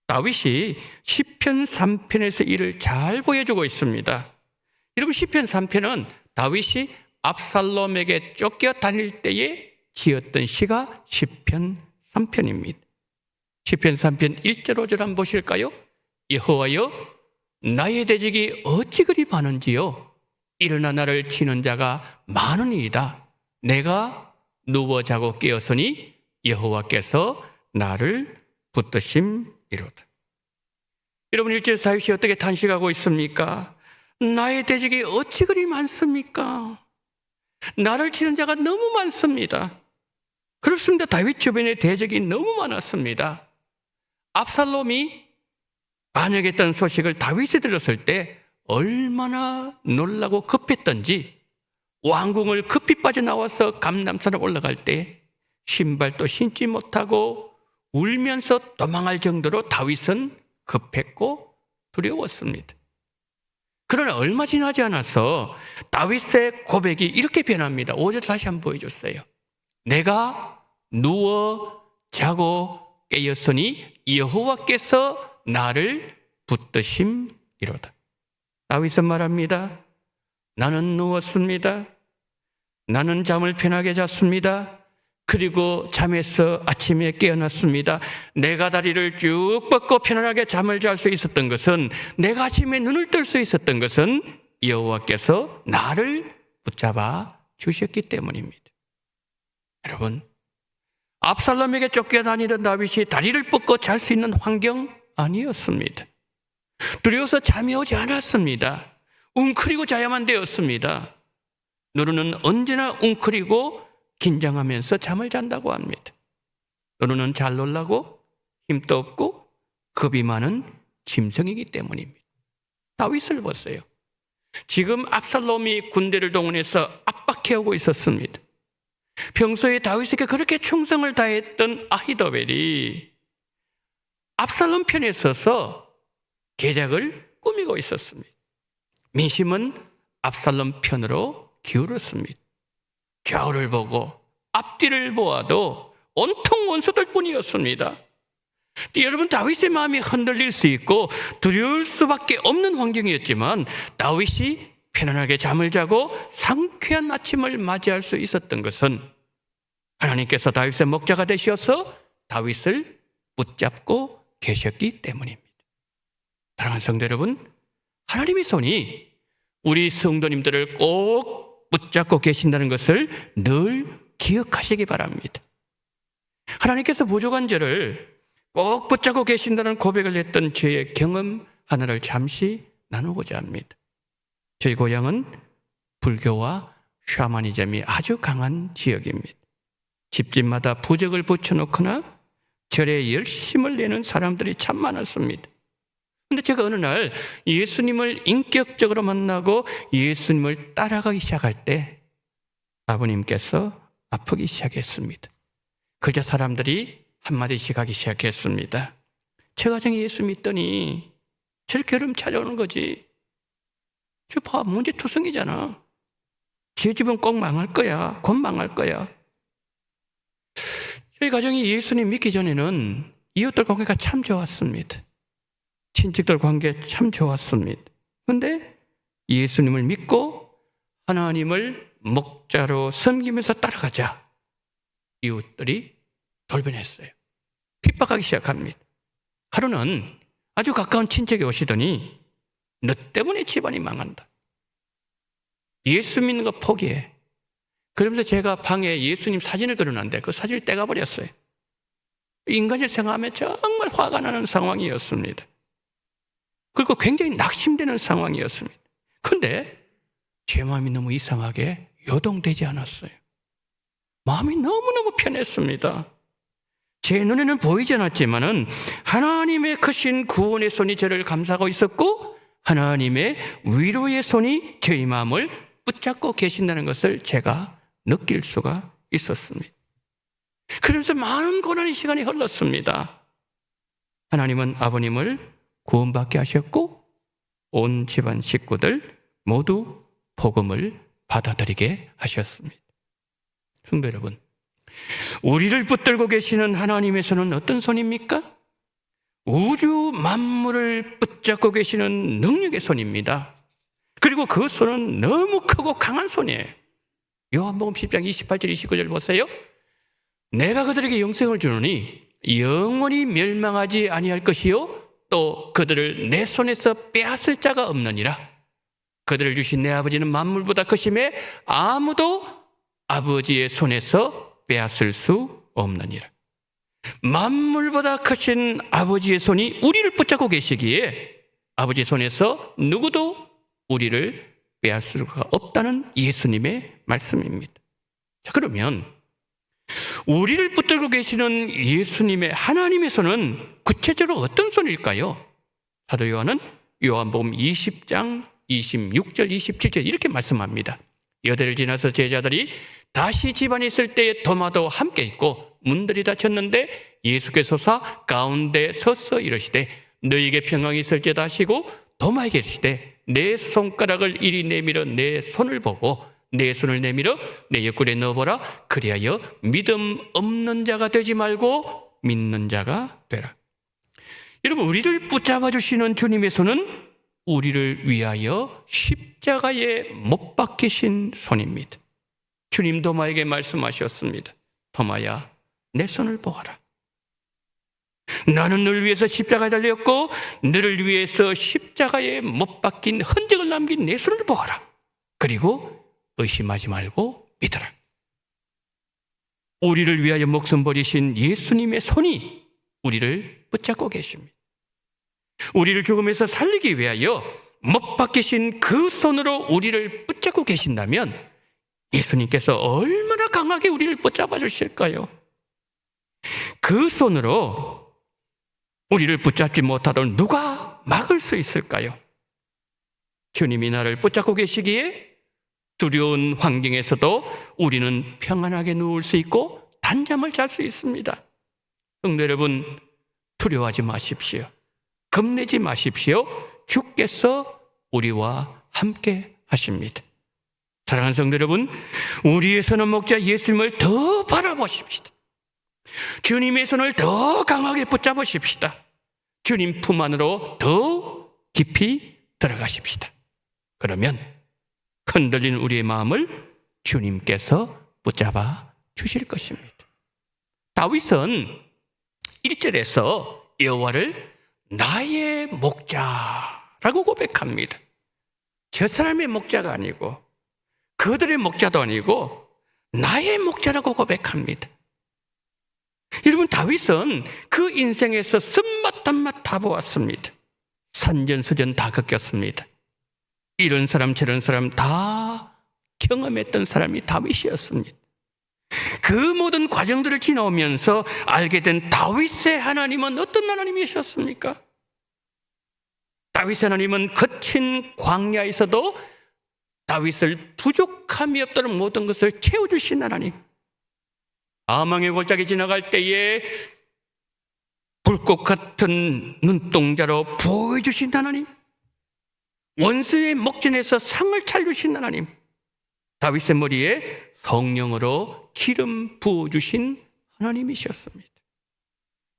다윗이 시편 3편에서 이를 잘 보여주고 있습니다. 여러분, 시편 3편은 다윗이 압살롬에게 쫓겨 다닐 때에 지었던 시가 시편 3편입니다. 시편 3편 1절 5절 한번 보실까요? 여호와여 나의 대적이 어찌 그리 많은지요 일어나 나를 치는 자가 많으니이다. 내가 누워 자고 깨었으니 여호와께서 나를 붙드심이로다. 여러분, 1절 다윗이 어떻게 탄식하고 있습니까? 나의 대적이 어찌 그리 많습니까? 나를 치는 자가 너무 많습니다. 그렇습니다. 다윗 주변에 대적이 너무 많았습니다. 압살롬이 반역했던 소식을 다윗이 들었을 때 얼마나 놀라고 급했던지 왕궁을 급히 빠져나와서 감람산에 올라갈 때 신발도 신지 못하고 울면서 도망할 정도로 다윗은 급했고 두려웠습니다. 그러나 얼마 지나지 않아서 다윗의 고백이 이렇게 변합니다. 5절 다시 한번 보여줬어요. 내가 누워 자고 깨었으니 여호와께서 나를 붙드심이로다. 다윗은 말합니다. 나는 누웠습니다. 나는 잠을 편하게 잤습니다. 그리고 잠에서 아침에 깨어났습니다. 내가 다리를 쭉 뻗고 편안하게 잠을 잘 수 있었던 것은, 내가 아침에 눈을 뜰 수 있었던 것은 여호와께서 나를 붙잡아 주셨기 때문입니다. 여러분, 압살롬에게 쫓겨다니던 다윗이 다리를 뻗고 잘 수 있는 환경 아니었습니다. 두려워서 잠이 오지 않았습니다. 웅크리고 자야만 되었습니다. 누르는 언제나 웅크리고 긴장하면서 잠을 잔다고 합니다. 누르는 잘 놀라고 힘도 없고 겁이 많은 짐승이기 때문입니다. 다윗을 보세요. 지금 압살롬이 군대를 동원해서 압박해오고 있었습니다. 평소에 다윗에게 그렇게 충성을 다했던 아히도벨이 압살롬 편에 서서 계략을 꾸미고 있었습니다. 민심은 압살롬 편으로 기울었습니다. 좌우를 보고 앞뒤를 보아도 온통 원수들 뿐이었습니다. 여러분, 다윗의 마음이 흔들릴 수 있고 두려울 수밖에 없는 환경이었지만 다윗이 편안하게 잠을 자고 상쾌한 아침을 맞이할 수 있었던 것은 하나님께서 다윗의 목자가 되셔서 다윗을 붙잡고 계셨기 때문입니다. 사랑하는 성도 여러분, 하나님의 손이 우리 성도님들을 꼭 붙잡고 계신다는 것을 늘 기억하시기 바랍니다. 하나님께서 부족한 저를 꼭 붙잡고 계신다는 고백을 했던 저의 경험 하나를 잠시 나누고자 합니다. 저희 고향은 불교와 샤머니즘이 아주 강한 지역입니다. 집집마다 부적을 붙여놓거나 절에 열심을 내는 사람들이 참 많았습니다. 그런데 제가 어느 날 예수님을 인격적으로 만나고 예수님을 따라가기 시작할 때 아버님께서 아프기 시작했습니다. 그저 사람들이 한마디씩 하기 시작했습니다. 저 가정에 예수 믿더니 저렇게 여름 찾아오는 거지. 저 봐, 문제투성이잖아. 제 집은 꼭 망할 거야. 곧 망할 거야. 저희 가정이 예수님 믿기 전에는 이웃들 관계가 참 좋았습니다. 친척들 관계 참 좋았습니다. 그런데 예수님을 믿고 하나님을 목자로 섬기면서 따라가자. 이웃들이 돌변했어요. 핍박하기 시작합니다. 하루는 아주 가까운 친척이 오시더니 너 때문에 집안이 망한다. 예수 믿는 거 포기해. 그러면서 제가 방에 예수님 사진을 걸어놨는데 그 사진을 떼가버렸어요. 인간을 생각하면 정말 화가 나는 상황이었습니다. 그리고 굉장히 낙심되는 상황이었습니다. 그런데 제 마음이 너무 이상하게 요동되지 않았어요. 마음이 너무너무 편했습니다. 제 눈에는 보이지 않았지만은 하나님의 크신 구원의 손이 저를 감싸고 있었고 하나님의 위로의 손이 저희 마음을 붙잡고 계신다는 것을 제가 느낄 수가 있었습니다. 그러면서 많은 고난의 시간이 흘렀습니다. 하나님은 아버님을 구원받게 하셨고 온 집안 식구들 모두 복음을 받아들이게 하셨습니다. 성도 여러분, 우리를 붙들고 계시는 하나님의 손은 어떤 손입니까? 우주 만물을 붙잡고 계시는 능력의 손입니다. 그리고 그 손은 너무 크고 강한 손이에요. 요한복음 10장 28절 29절 보세요. 내가 그들에게 영생을 주노니 영원히 멸망하지 아니할 것이요 또 그들을 내 손에서 빼앗을 자가 없느니라. 그들을 주신 내 아버지는 만물보다 크심에 아무도 아버지의 손에서 빼앗을 수 없느니라. 만물보다 크신 아버지의 손이 우리를 붙잡고 계시기에 아버지의 손에서 누구도 우리를 빼앗을 수가 없다는 예수님의 말씀입니다. 자, 그러면 우리를 붙들고 계시는 예수님의 하나님의 손은 구체적으로 어떤 손일까요? 사도 요한은 요한복음 20장 26절 27절 이렇게 말씀합니다. 여대를 지나서 제자들이 다시 집안에 있을 때에 도마도 함께 있고 문들이 닫혔는데 예수께서 사 가운데 서서 이르시되 너희에게 평강이 있을지어다 하시고 도마에게 이르시되 내 손가락을 이리 내밀어 내 손을 보고 내 손을 내밀어 내 옆구리에 넣어보라. 그리하여 믿음 없는 자가 되지 말고 믿는 자가 되라. 여러분, 우리를 붙잡아 주시는 주님의 손은 우리를 위하여 십자가에 못 박히신 손입니다. 주님 도마에게 말씀하셨습니다. 도마야, 내 손을 보아라. 나는 너를 위해서 십자가에 달렸고 너를 위해서 십자가에 못 박힌 흔적을 남긴 내 손을 보아라. 그리고 의심하지 말고 믿어라. 우리를 위하여 목숨 버리신 예수님의 손이 우리를 붙잡고 계십니다. 우리를 죽음에서 살리기 위하여 못 박히신 그 손으로 우리를 붙잡고 계신다면 예수님께서 얼마나 강하게 우리를 붙잡아 주실까요? 그 손으로 우리를 붙잡지 못하도록 누가 막을 수 있을까요? 주님이 나를 붙잡고 계시기에 두려운 환경에서도 우리는 평안하게 누울 수 있고 단잠을 잘 수 있습니다. 성도 여러분, 두려워하지 마십시오. 겁내지 마십시오. 주께서 우리와 함께 하십니다. 사랑하는 성도 여러분, 우리의 손은 목자 예수님을 더 바라보십시다. 주님의 손을 더 강하게 붙잡으십시다. 주님 품 안으로 더 깊이 들어가십시다. 그러면 흔들린 우리의 마음을 주님께서 붙잡아 주실 것입니다. 다윗은 1절에서 여호와를 나의 목자라고 고백합니다. 저 사람의 목자가 아니고 그들의 목자도 아니고 나의 목자라고 고백합니다. 여러분, 다윗은 그 인생에서 쓴맛 단맛 다 보았습니다. 산전수전 다 겪었습니다. 이런 사람 저런 사람 다 경험했던 사람이 다윗이었습니다. 그 모든 과정들을 지나오면서 알게 된 다윗의 하나님은 어떤 하나님이셨습니까? 다윗의 하나님은 거친 광야에서도 다윗을 부족함이 없도록 모든 것을 채워주신 하나님. 사망의 골짜기 지나갈 때에 불꽃 같은 눈동자로 보호해주신 하나님. 원수의 목전에서 상을 차려주신 하나님. 다윗의 머리에 성령으로 기름 부어주신 하나님이셨습니다.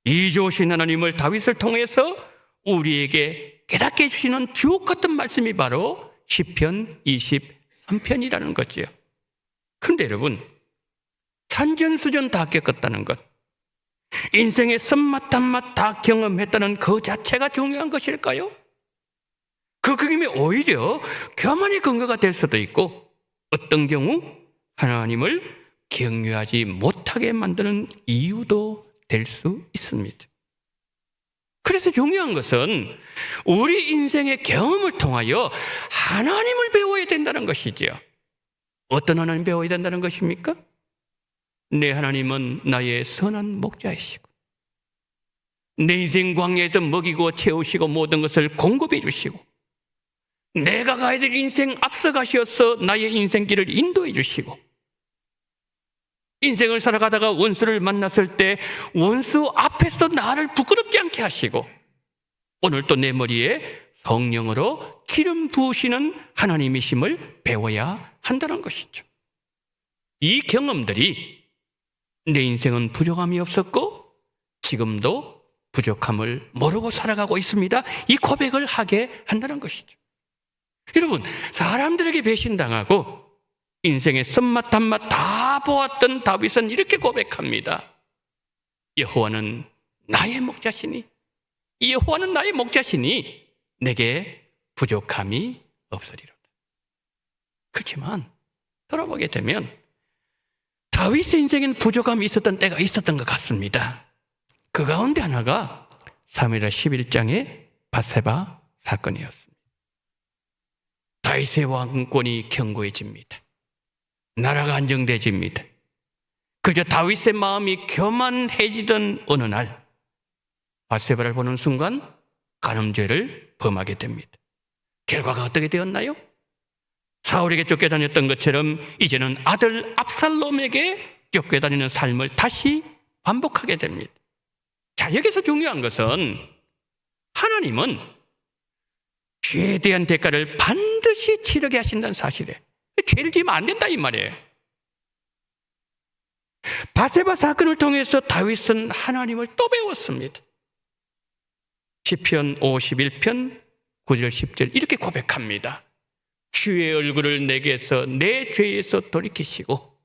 이 좋으신 하나님을 다윗을 통해서 우리에게 깨닫게 해주시는 주옥 같은 말씀이 바로 시편 23편이라는 거지요. 그런데 여러분, 산전수전 다 겪었다는 것, 인생의 쓴맛 단맛 다 경험했다는 그 자체가 중요한 것일까요? 그 경험이 오히려 교만의 근거가 될 수도 있고, 어떤 경우 하나님을 경외하지 못하게 만드는 이유도 될 수 있습니다. 그래서 중요한 것은 우리 인생의 경험을 통하여 하나님을 배워야 된다는 것이지요. 어떤 하나님 배워야 된다는 것입니까? 내 하나님은 나의 선한 목자이시고 내 인생 광야에서 먹이고 채우시고 모든 것을 공급해 주시고 내가 가야 될 인생 앞서가셔서 나의 인생길을 인도해 주시고 인생을 살아가다가 원수를 만났을 때 원수 앞에서 나를 부끄럽지 않게 하시고 오늘 또 내 머리에 성령으로 기름 부으시는 하나님이심을 배워야 한다는 것이죠. 이 경험들이 내 인생은 부족함이 없었고 지금도 부족함을 모르고 살아가고 있습니다. 이 고백을 하게 한다는 것이죠. 여러분, 사람들에게 배신당하고 인생의 쓴맛 단맛 다 보았던 다윗은 이렇게 고백합니다. 여호와는 나의 목자시니 여호와는 나의 목자시니 내게 부족함이 없으리로다. 그렇지만 돌아보게 되면 다윗의 인생엔 부족함이 있었던 때가 있었던 것 같습니다. 그 가운데 하나가 사무엘하 11장의 밧세바 사건이었습니다. 다윗의 왕권이 견고해집니다. 나라가 안정돼집니다. 그저 다윗의 마음이 교만해지던 어느 날 밧세바를 보는 순간 간음죄를 범하게 됩니다. 결과가 어떻게 되었나요? 사울에게 쫓겨다녔던 것처럼 이제는 아들 압살롬에게 쫓겨다니는 삶을 다시 반복하게 됩니다. 자, 여기서 중요한 것은 하나님은 죄에 대한 대가를 반드시 치르게 하신다는 사실이에요. 죄를 지으면 안 된다 이 말이에요. 밧세바 사건을 통해서 다윗은 하나님을 또 배웠습니다. 시편 51편 9절 10절 이렇게 고백합니다. 주의 얼굴을 내게서 내 죄에서 돌이키시고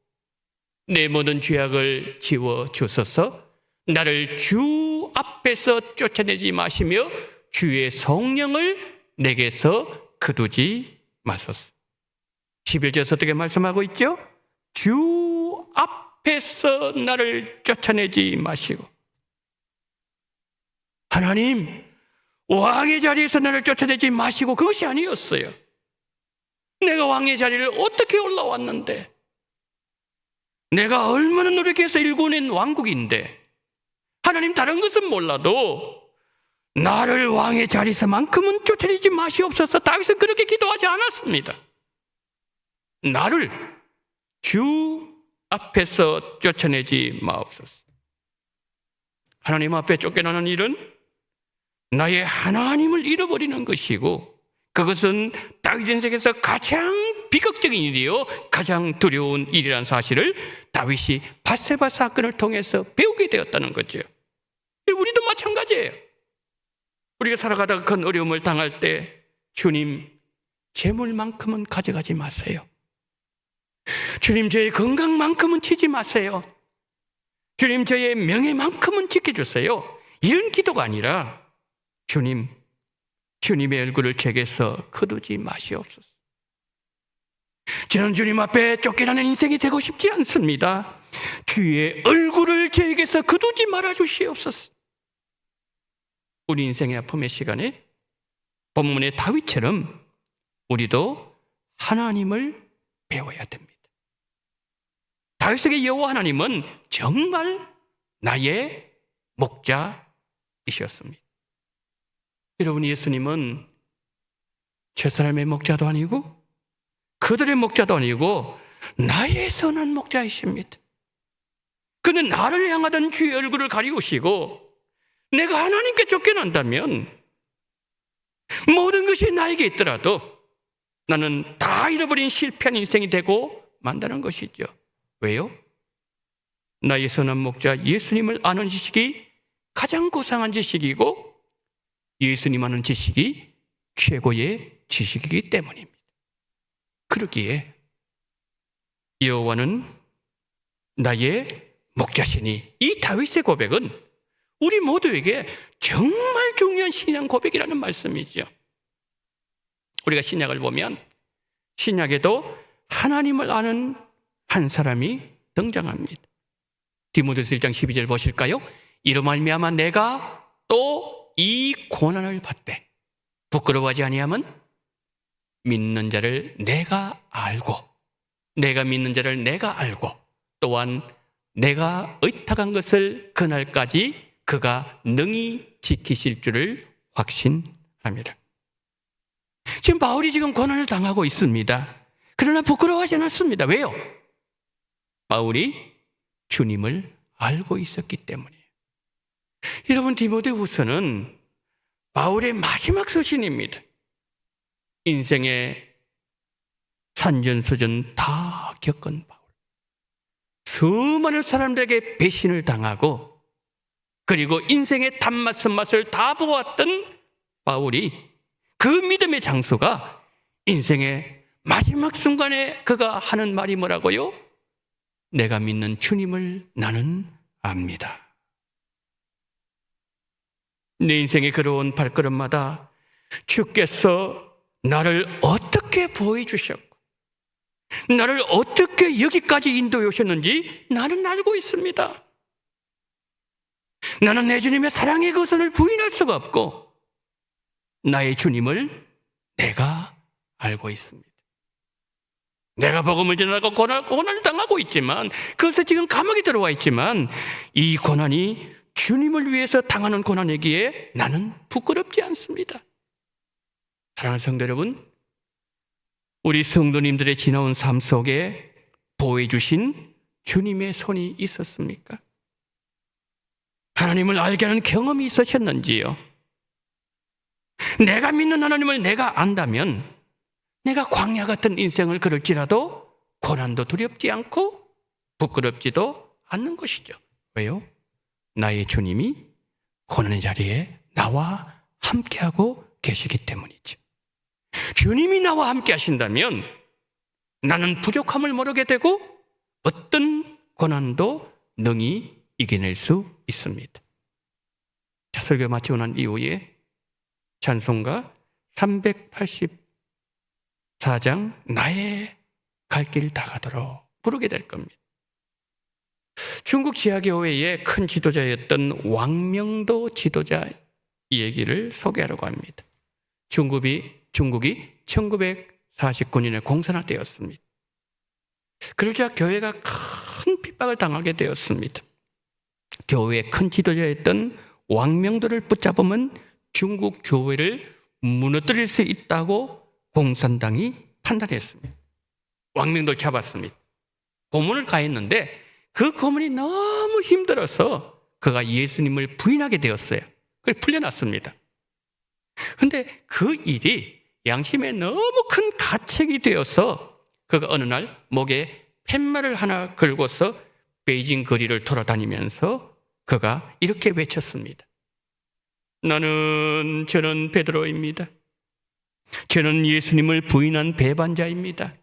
내 모든 죄악을 지워주소서. 나를 주 앞에서 쫓아내지 마시며 주의 성령을 내게서 거두지 마소서. 11절에서 어떻게 말씀하고 있죠? 주 앞에서 나를 쫓아내지 마시고. 하나님, 왕의 자리에서 나를 쫓아내지 마시고 그것이 아니었어요. 내가 왕의 자리를 어떻게 올라왔는데, 내가 얼마나 노력해서 일궈낸 왕국인데, 하나님 다른 것은 몰라도 나를 왕의 자리에서만큼은 쫓아내지 마시옵소서. 다윗은 그렇게 기도하지 않았습니다. 나를 주 앞에서 쫓아내지 마옵소서. 하나님 앞에 쫓겨나는 일은 나의 하나님을 잃어버리는 것이고 그것은 다윗 인생에서 가장 비극적인 일이요 가장 두려운 일이라는 사실을 다윗이 밧세바 사건을 통해서 배우게 되었다는 거죠. 우리도 마찬가지예요. 우리가 살아가다가 큰 어려움을 당할 때 주님, 재물만큼은 가져가지 마세요. 주님, 저의 건강만큼은 치지 마세요. 주님, 저의 명예만큼은 지켜주세요. 이런 기도가 아니라 주님, 주님의 얼굴을 제게서 거두지 마시옵소서. 저는 주님 앞에 쫓겨나는 인생이 되고 싶지 않습니다. 주의 얼굴을 제게서 거두지 말아 주시옵소서. 우리 인생의 아픔의 시간에 본문의 다윗처럼 우리도 하나님을 배워야 됩니다. 다윗에게 여호와 하나님은 정말 나의 목자이셨습니다. 여러분, 예수님은 제 사람의 목자도 아니고 그들의 목자도 아니고 나의 선한 목자이십니다. 그는 나를 향하던 주의 얼굴을 가리우시고 내가 하나님께 쫓겨난다면 모든 것이 나에게 있더라도 나는 다 잃어버린 실패한 인생이 되고 만다는 것이죠. 왜요? 나의 선한 목자 예수님을 아는 지식이 가장 고상한 지식이고 예수님 아는 지식이 최고의 지식이기 때문입니다. 그러기에 여호와는 나의 목자시니, 이 다윗의 고백은 우리 모두에게 정말 중요한 신앙 고백이라는 말씀이죠. 우리가 신약을 보면 신약에도 하나님을 아는 한 사람이 등장합니다. 디모데후서 1장 12절 보실까요? 이로 말미암아 내가 또 이 고난을 받되 부끄러워하지 아니함은 믿는 자를 내가 알고, 내가 믿는 자를 내가 알고, 또한 내가 의탁한 것을 그날까지 그가 능히 지키실 줄을 확신합니다. 지금 바울이 지금 고난을 당하고 있습니다. 그러나 부끄러워하지 않았습니다. 왜요? 바울이 주님을 알고 있었기 때문이에요. 여러분, 디모데후서는 바울의 마지막 서신입니다. 인생의 산전수전 다 겪은 바울, 수많은 사람들에게 배신을 당하고 그리고 인생의 단맛 쓴맛을 다 보았던 바울이 그 믿음의 장수가 인생의 마지막 순간에 그가 하는 말이 뭐라고요? 내가 믿는 주님을 나는 압니다. 내 인생의 걸어온 발걸음마다 주께서 나를 어떻게 보여주셨고 나를 어떻게 여기까지 인도해 오셨는지 나는 알고 있습니다. 나는 내 주님의 사랑의 그 선을 부인할 수가 없고 나의 주님을 내가 알고 있습니다. 내가 복음을 전하고 고난을 당하고 있지만, 그래서 지금 감옥에 들어와 있지만 이 고난이 주님을 위해서 당하는 고난이기에 나는 부끄럽지 않습니다. 사랑하는 성도 여러분, 우리 성도님들의 지나온 삶 속에 보여주신 주님의 손이 있었습니까? 하나님을 알게 하는 경험이 있으셨는지요? 내가 믿는 하나님을 내가 안다면 내가 광야 같은 인생을 걸을지라도 고난도 두렵지 않고 부끄럽지도 않는 것이죠. 왜요? 나의 주님이 고난의 자리에 나와 함께하고 계시기 때문이죠. 주님이 나와 함께 하신다면 나는 부족함을 모르게 되고 어떤 고난도 능히 이겨낼 수 있습니다. 자, 설교 마치고 난 이후에 찬송가 384장 나의 갈 길 다 가도록 부르게 될 겁니다. 중국 지하교회의 큰 지도자였던 왕명도 지도자 얘기를 소개하려고 합니다. 중국이 1949년에 공산화되었습니다. 그러자 교회가 큰 핍박을 당하게 되었습니다. 교회의 큰 지도자였던 왕명도를 붙잡으면 중국 교회를 무너뜨릴 수 있다고 공산당이 판단했습니다. 왕명도를 잡았습니다. 고문을 가했는데 그 고문이 너무 힘들어서 그가 예수님을 부인하게 되었어요. 그래서 풀려났습니다. 그런데 그 일이 양심에 너무 큰 가책이 되어서 그가 어느 날 목에 팻말을 하나 걸고서 베이징 거리를 돌아다니면서 그가 이렇게 외쳤습니다. 저는 베드로입니다. 저는 예수님을 부인한 배반자입니다.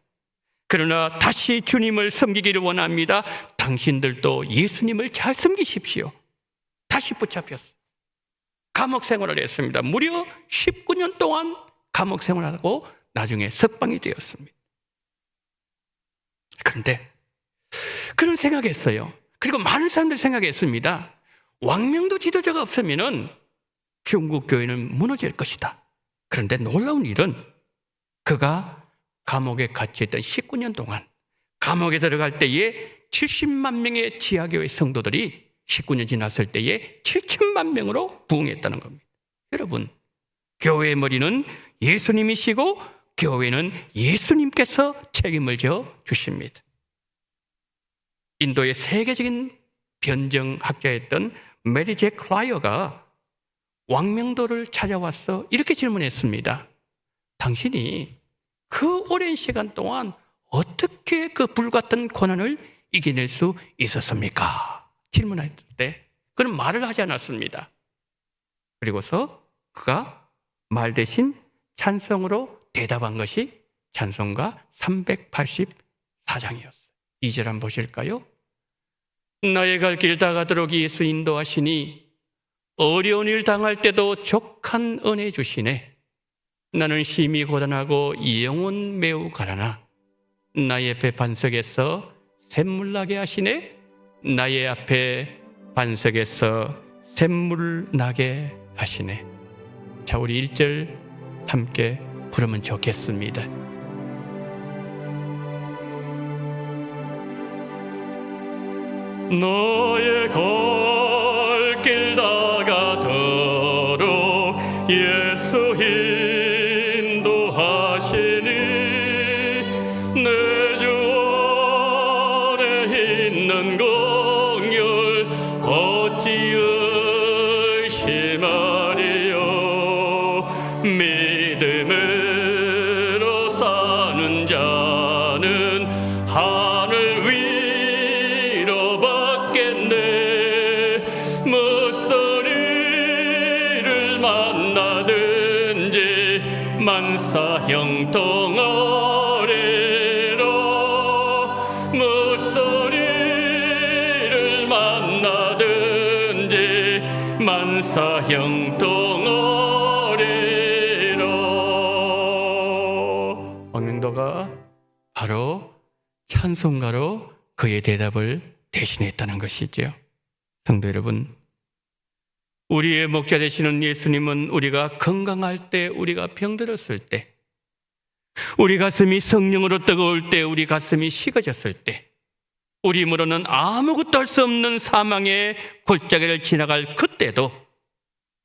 그러나 다시 주님을 섬기기를 원합니다. 당신들도 예수님을 잘 섬기십시오. 다시 붙잡혔어요. 감옥 생활을 했습니다. 무려 19년 동안 감옥 생활하고 나중에 석방이 되었습니다. 그런데 그런 생각했어요. 그리고 많은 사람들이 생각했습니다. 왕명도 지도자가 없으면 중국 교회는 무너질 것이다. 그런데 놀라운 일은 그가 감옥에 갇혀있던 19년 동안 감옥에 들어갈 때에 70만 명의 지하교회 성도들이 19년 지났을 때에 7천만 명으로 부흥했다는 겁니다. 여러분, 교회의 머리는 예수님이시고 교회는 예수님께서 책임을 져 주십니다. 인도의 세계적인 변정학자였던 메리 제 클라이어가 왕명도를 찾아와서 이렇게 질문했습니다. 당신이 그 오랜 시간 동안 어떻게 그 불같은 고난을 이겨낼 수 있었습니까? 질문했을 때 그는 말을 하지 않았습니다. 그리고서 그가 말 대신 찬송으로 대답한 것이 찬송가 384장이었어요. 2절 한번 보실까요? 나의 갈 길 다가도록 예수 인도하시니 어려운 일 당할 때도 족한 은혜 주시네. 나는 심히 고단하고 영혼 매우 가라나 나의 앞에 반석에서 샘물 나게 하시네. 나의 앞에 반석에서 샘물 나게 하시네. 자, 우리 1절 함께 부르면 좋겠습니다. 너의 갈 길 다가도록 예수 인도하시니 내 주 안에 있는 긍휼 어찌 의심하리요. 믿음으로 사는 자는 하늘 위로 받겠네. 무슨 일을 만나든지 만사 형통하리라. 무슨 일을 만나든지 만사 형통하리라. 왕명도가 바로 찬송가로 그의 대답을 대신했다는 것이죠. 성도 여러분, 우리의 목자 되시는 예수님은 우리가 건강할 때, 우리가 병들었을 때, 우리 가슴이 성령으로 뜨거울 때, 우리 가슴이 식어졌을 때, 우리 힘으로는 아무것도 할 수 없는 사망의 골짜기를 지나갈 그때도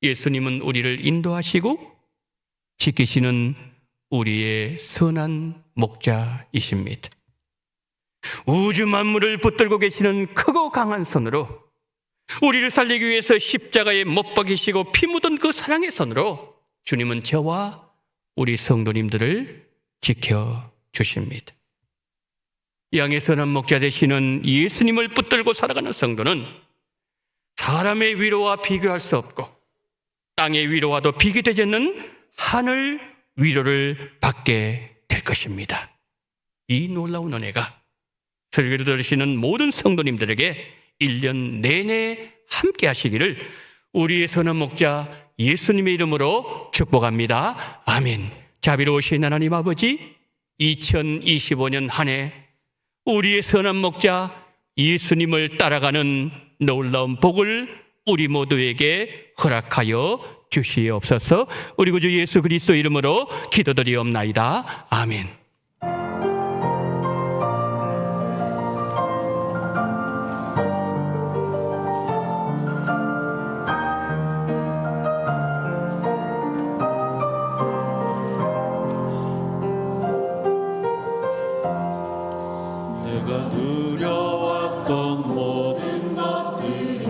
예수님은 우리를 인도하시고 지키시는 우리의 선한 목자이십니다. 우주 만물을 붙들고 계시는 크고 강한 손으로 우리를 살리기 위해서 십자가에 못 박히시고 피 묻은 그 사랑의 손으로 주님은 저와 우리 성도님들을 지켜주십니다. 양의 선한 목자 되시는 예수님을 붙들고 살아가는 성도는 사람의 위로와 비교할 수 없고 땅의 위로와도 비교되지 않는 하늘 위로를 받게 될 것입니다. 이 놀라운 은혜가 설교를 들으시는 모든 성도님들에게 1년 내내 함께 하시기를 우리의 선한 목자 예수님의 이름으로 축복합니다. 아멘. 자비로우신 하나님 아버지, 2025년 한 해 우리의 선한 목자 예수님을 따라가는 놀라운 복을 우리 모두에게 허락하여 주시옵소서. 우리 구주 예수 그리스도 이름으로 기도드리옵나이다. 아멘. 내가 누려왔던 모든 것들이,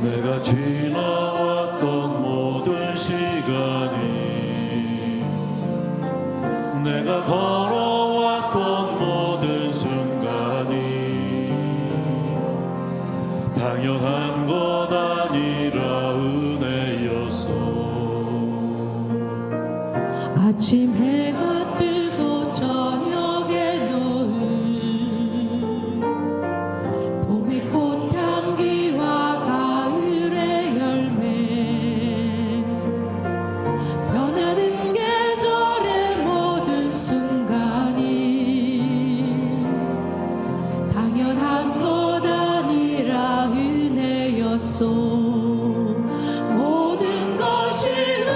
내가 지나왔던 모든 시간이, 내가 걸어왔던 모든 순간이 당연한 것 아니라 은혜였어. 아침 해가 뜨고 저녁에 노을, 봄의 꽃향기와 가을의 열매, 변하는 계절의 모든 순간이 당연한 것 아니라 은혜였소. 모든 것이 은혜,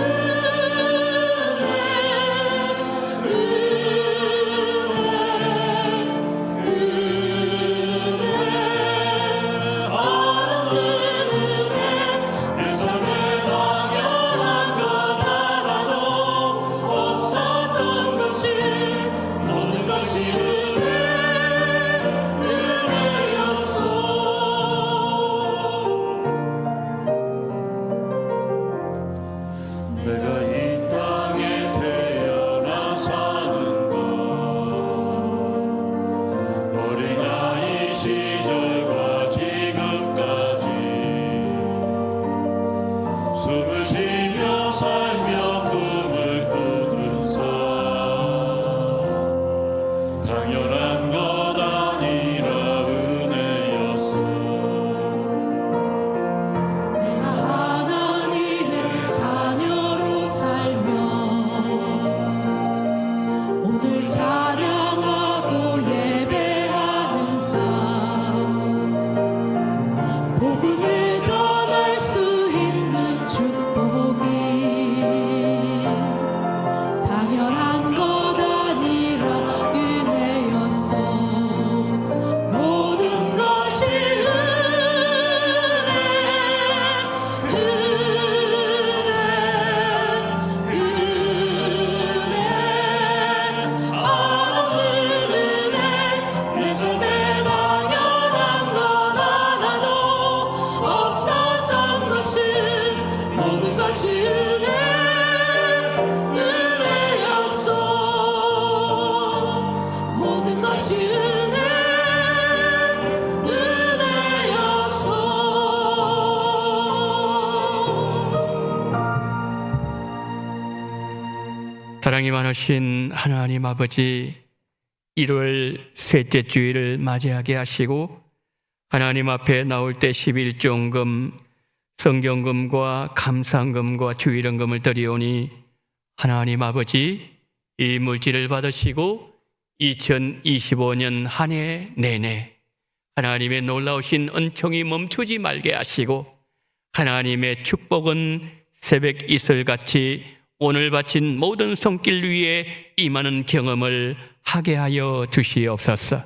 숨을 쉬며 살며 꿈을 꾸는 삶 당연한 것 아니라 은혜였소. 내가 하나님의 자녀로 살며 오늘 찬양하고 예배하는 삶 복음을 전할 수 있는 축복이 당연한 것 아니라 은혜였소. 모든 것이 한없는 은혜 내 삶에 당연한 것 하나도 없었던 것은 모든 것이 은혜였소. 모든 것이 은혜였소. 사랑이 많으신 하나님 아버지, 1월 셋째 주일을 맞이하게 하시고 하나님 앞에 나올 때 11종금, 성경금과 감상금과 주일원금을 드리오니 하나님 아버지, 이 물질을 받으시고 2025년 한 해 내내 하나님의 놀라우신 은총이 멈추지 말게 하시고 하나님의 축복은 새벽 이슬같이 오늘 바친 모든 손길 위에 임하는 경험을 하게 하여 주시옵소서.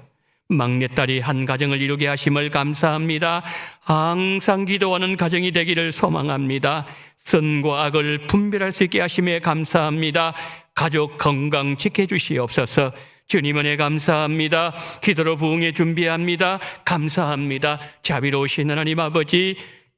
막내딸이 한 가정을 이루게 하심을 감사합니다. 항상 기도하는 가정이 되기를 소망합니다. 선과 악을 분별할 수 있게 하심에 감사합니다. 가족 건강 지켜주시옵소서. 주님 은혜 감사합니다. 기도로 부흥에 준비합니다. 감사합니다. 자비로우신 하나님 아버지,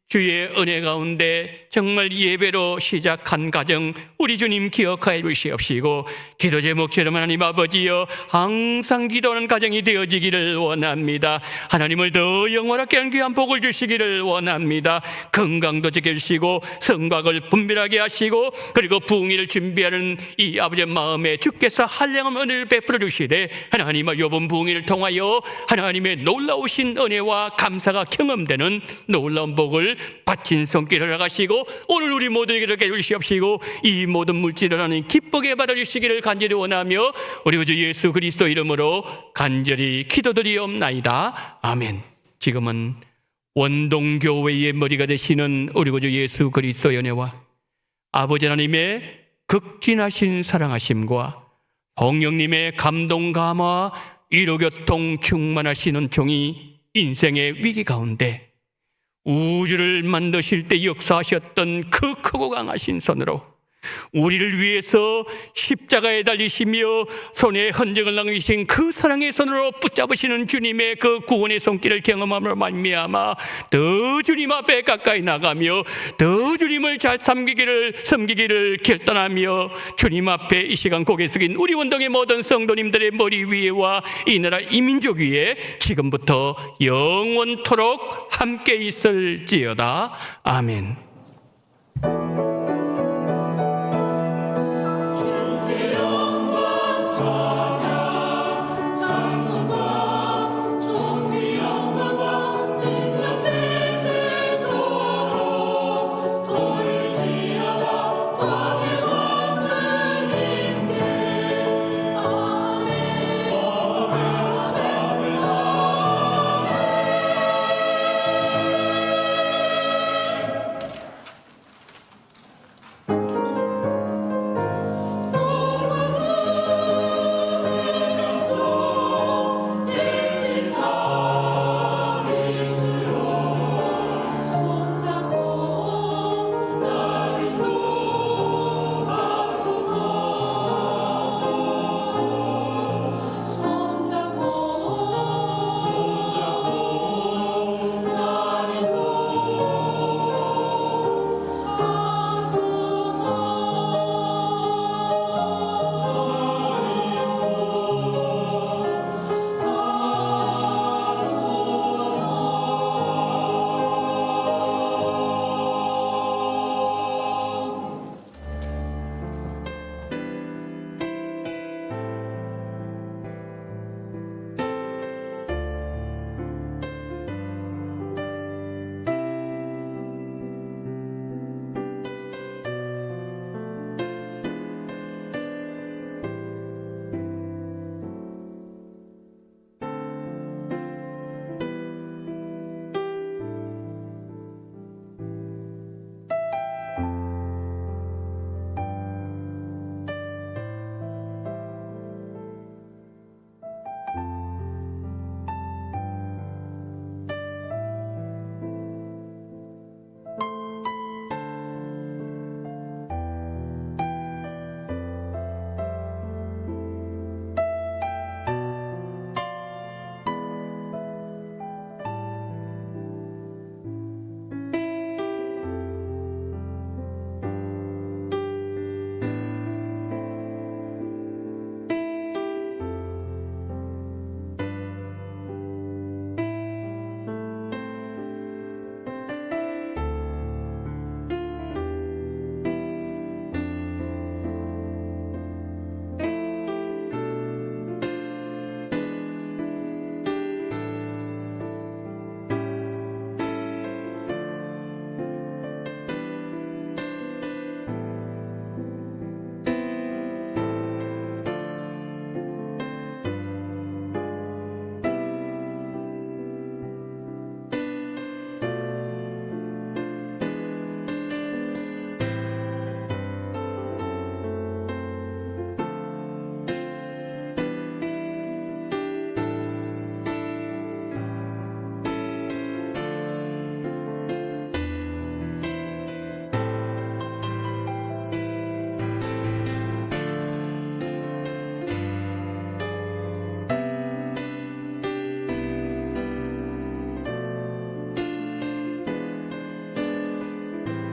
주의 은혜 가운데 정말 예배로 시작한 가정 우리 주님 기억하여 주시옵시고 기도 제목처럼 하나님 아버지여 항상 기도하는 가정이 되어지기를 원합니다. 하나님을 더 영원하게 하는 귀한 복을 주시기를 원합니다. 건강도 지켜주시고 성곽을 분별하게 하시고 그리고 부흥회를 준비하는 이 아버지의 마음에 주께서 한량한 은혜를 베풀어 주시되 하나님의 요번 부흥회를 통하여 하나님의 놀라우신 은혜와 감사가 경험되는 놀라운 복을 바친 손길을 나가시고 오늘 우리 모두에게 이렇게 해주시옵시고 이 모든 물질을 하나님 기쁘게 받아주시기를 간절히 원하며 우리 주 예수 그리스도 이름으로 간절히 기도드리옵나이다. 아멘. 지금은 원동교회의 머리가 되시는 우리 주 예수 그리스도의 은혜와 아버지 하나님의 극진하신 사랑하심과 성령님의 감동 감화 위로교통 충만하시는 종이 인생의 위기 가운데 우주를 만드실 때 역사하셨던 그 크고 강하신 손으로 우리를 위해서 십자가에 달리시며 손에 흔적을 남기신 그 사랑의 손으로 붙잡으시는 주님의 그 구원의 손길을 경험함으로 말미암아 더 주님 앞에 가까이 나가며 더 주님을 잘 섬기기를 결단하며 주님 앞에 이 시간 고개 숙인 우리 원동의 모든 성도님들의 머리 위에와 이 나라 이 민족 위에 지금부터 영원토록 함께 있을지어다. 아멘.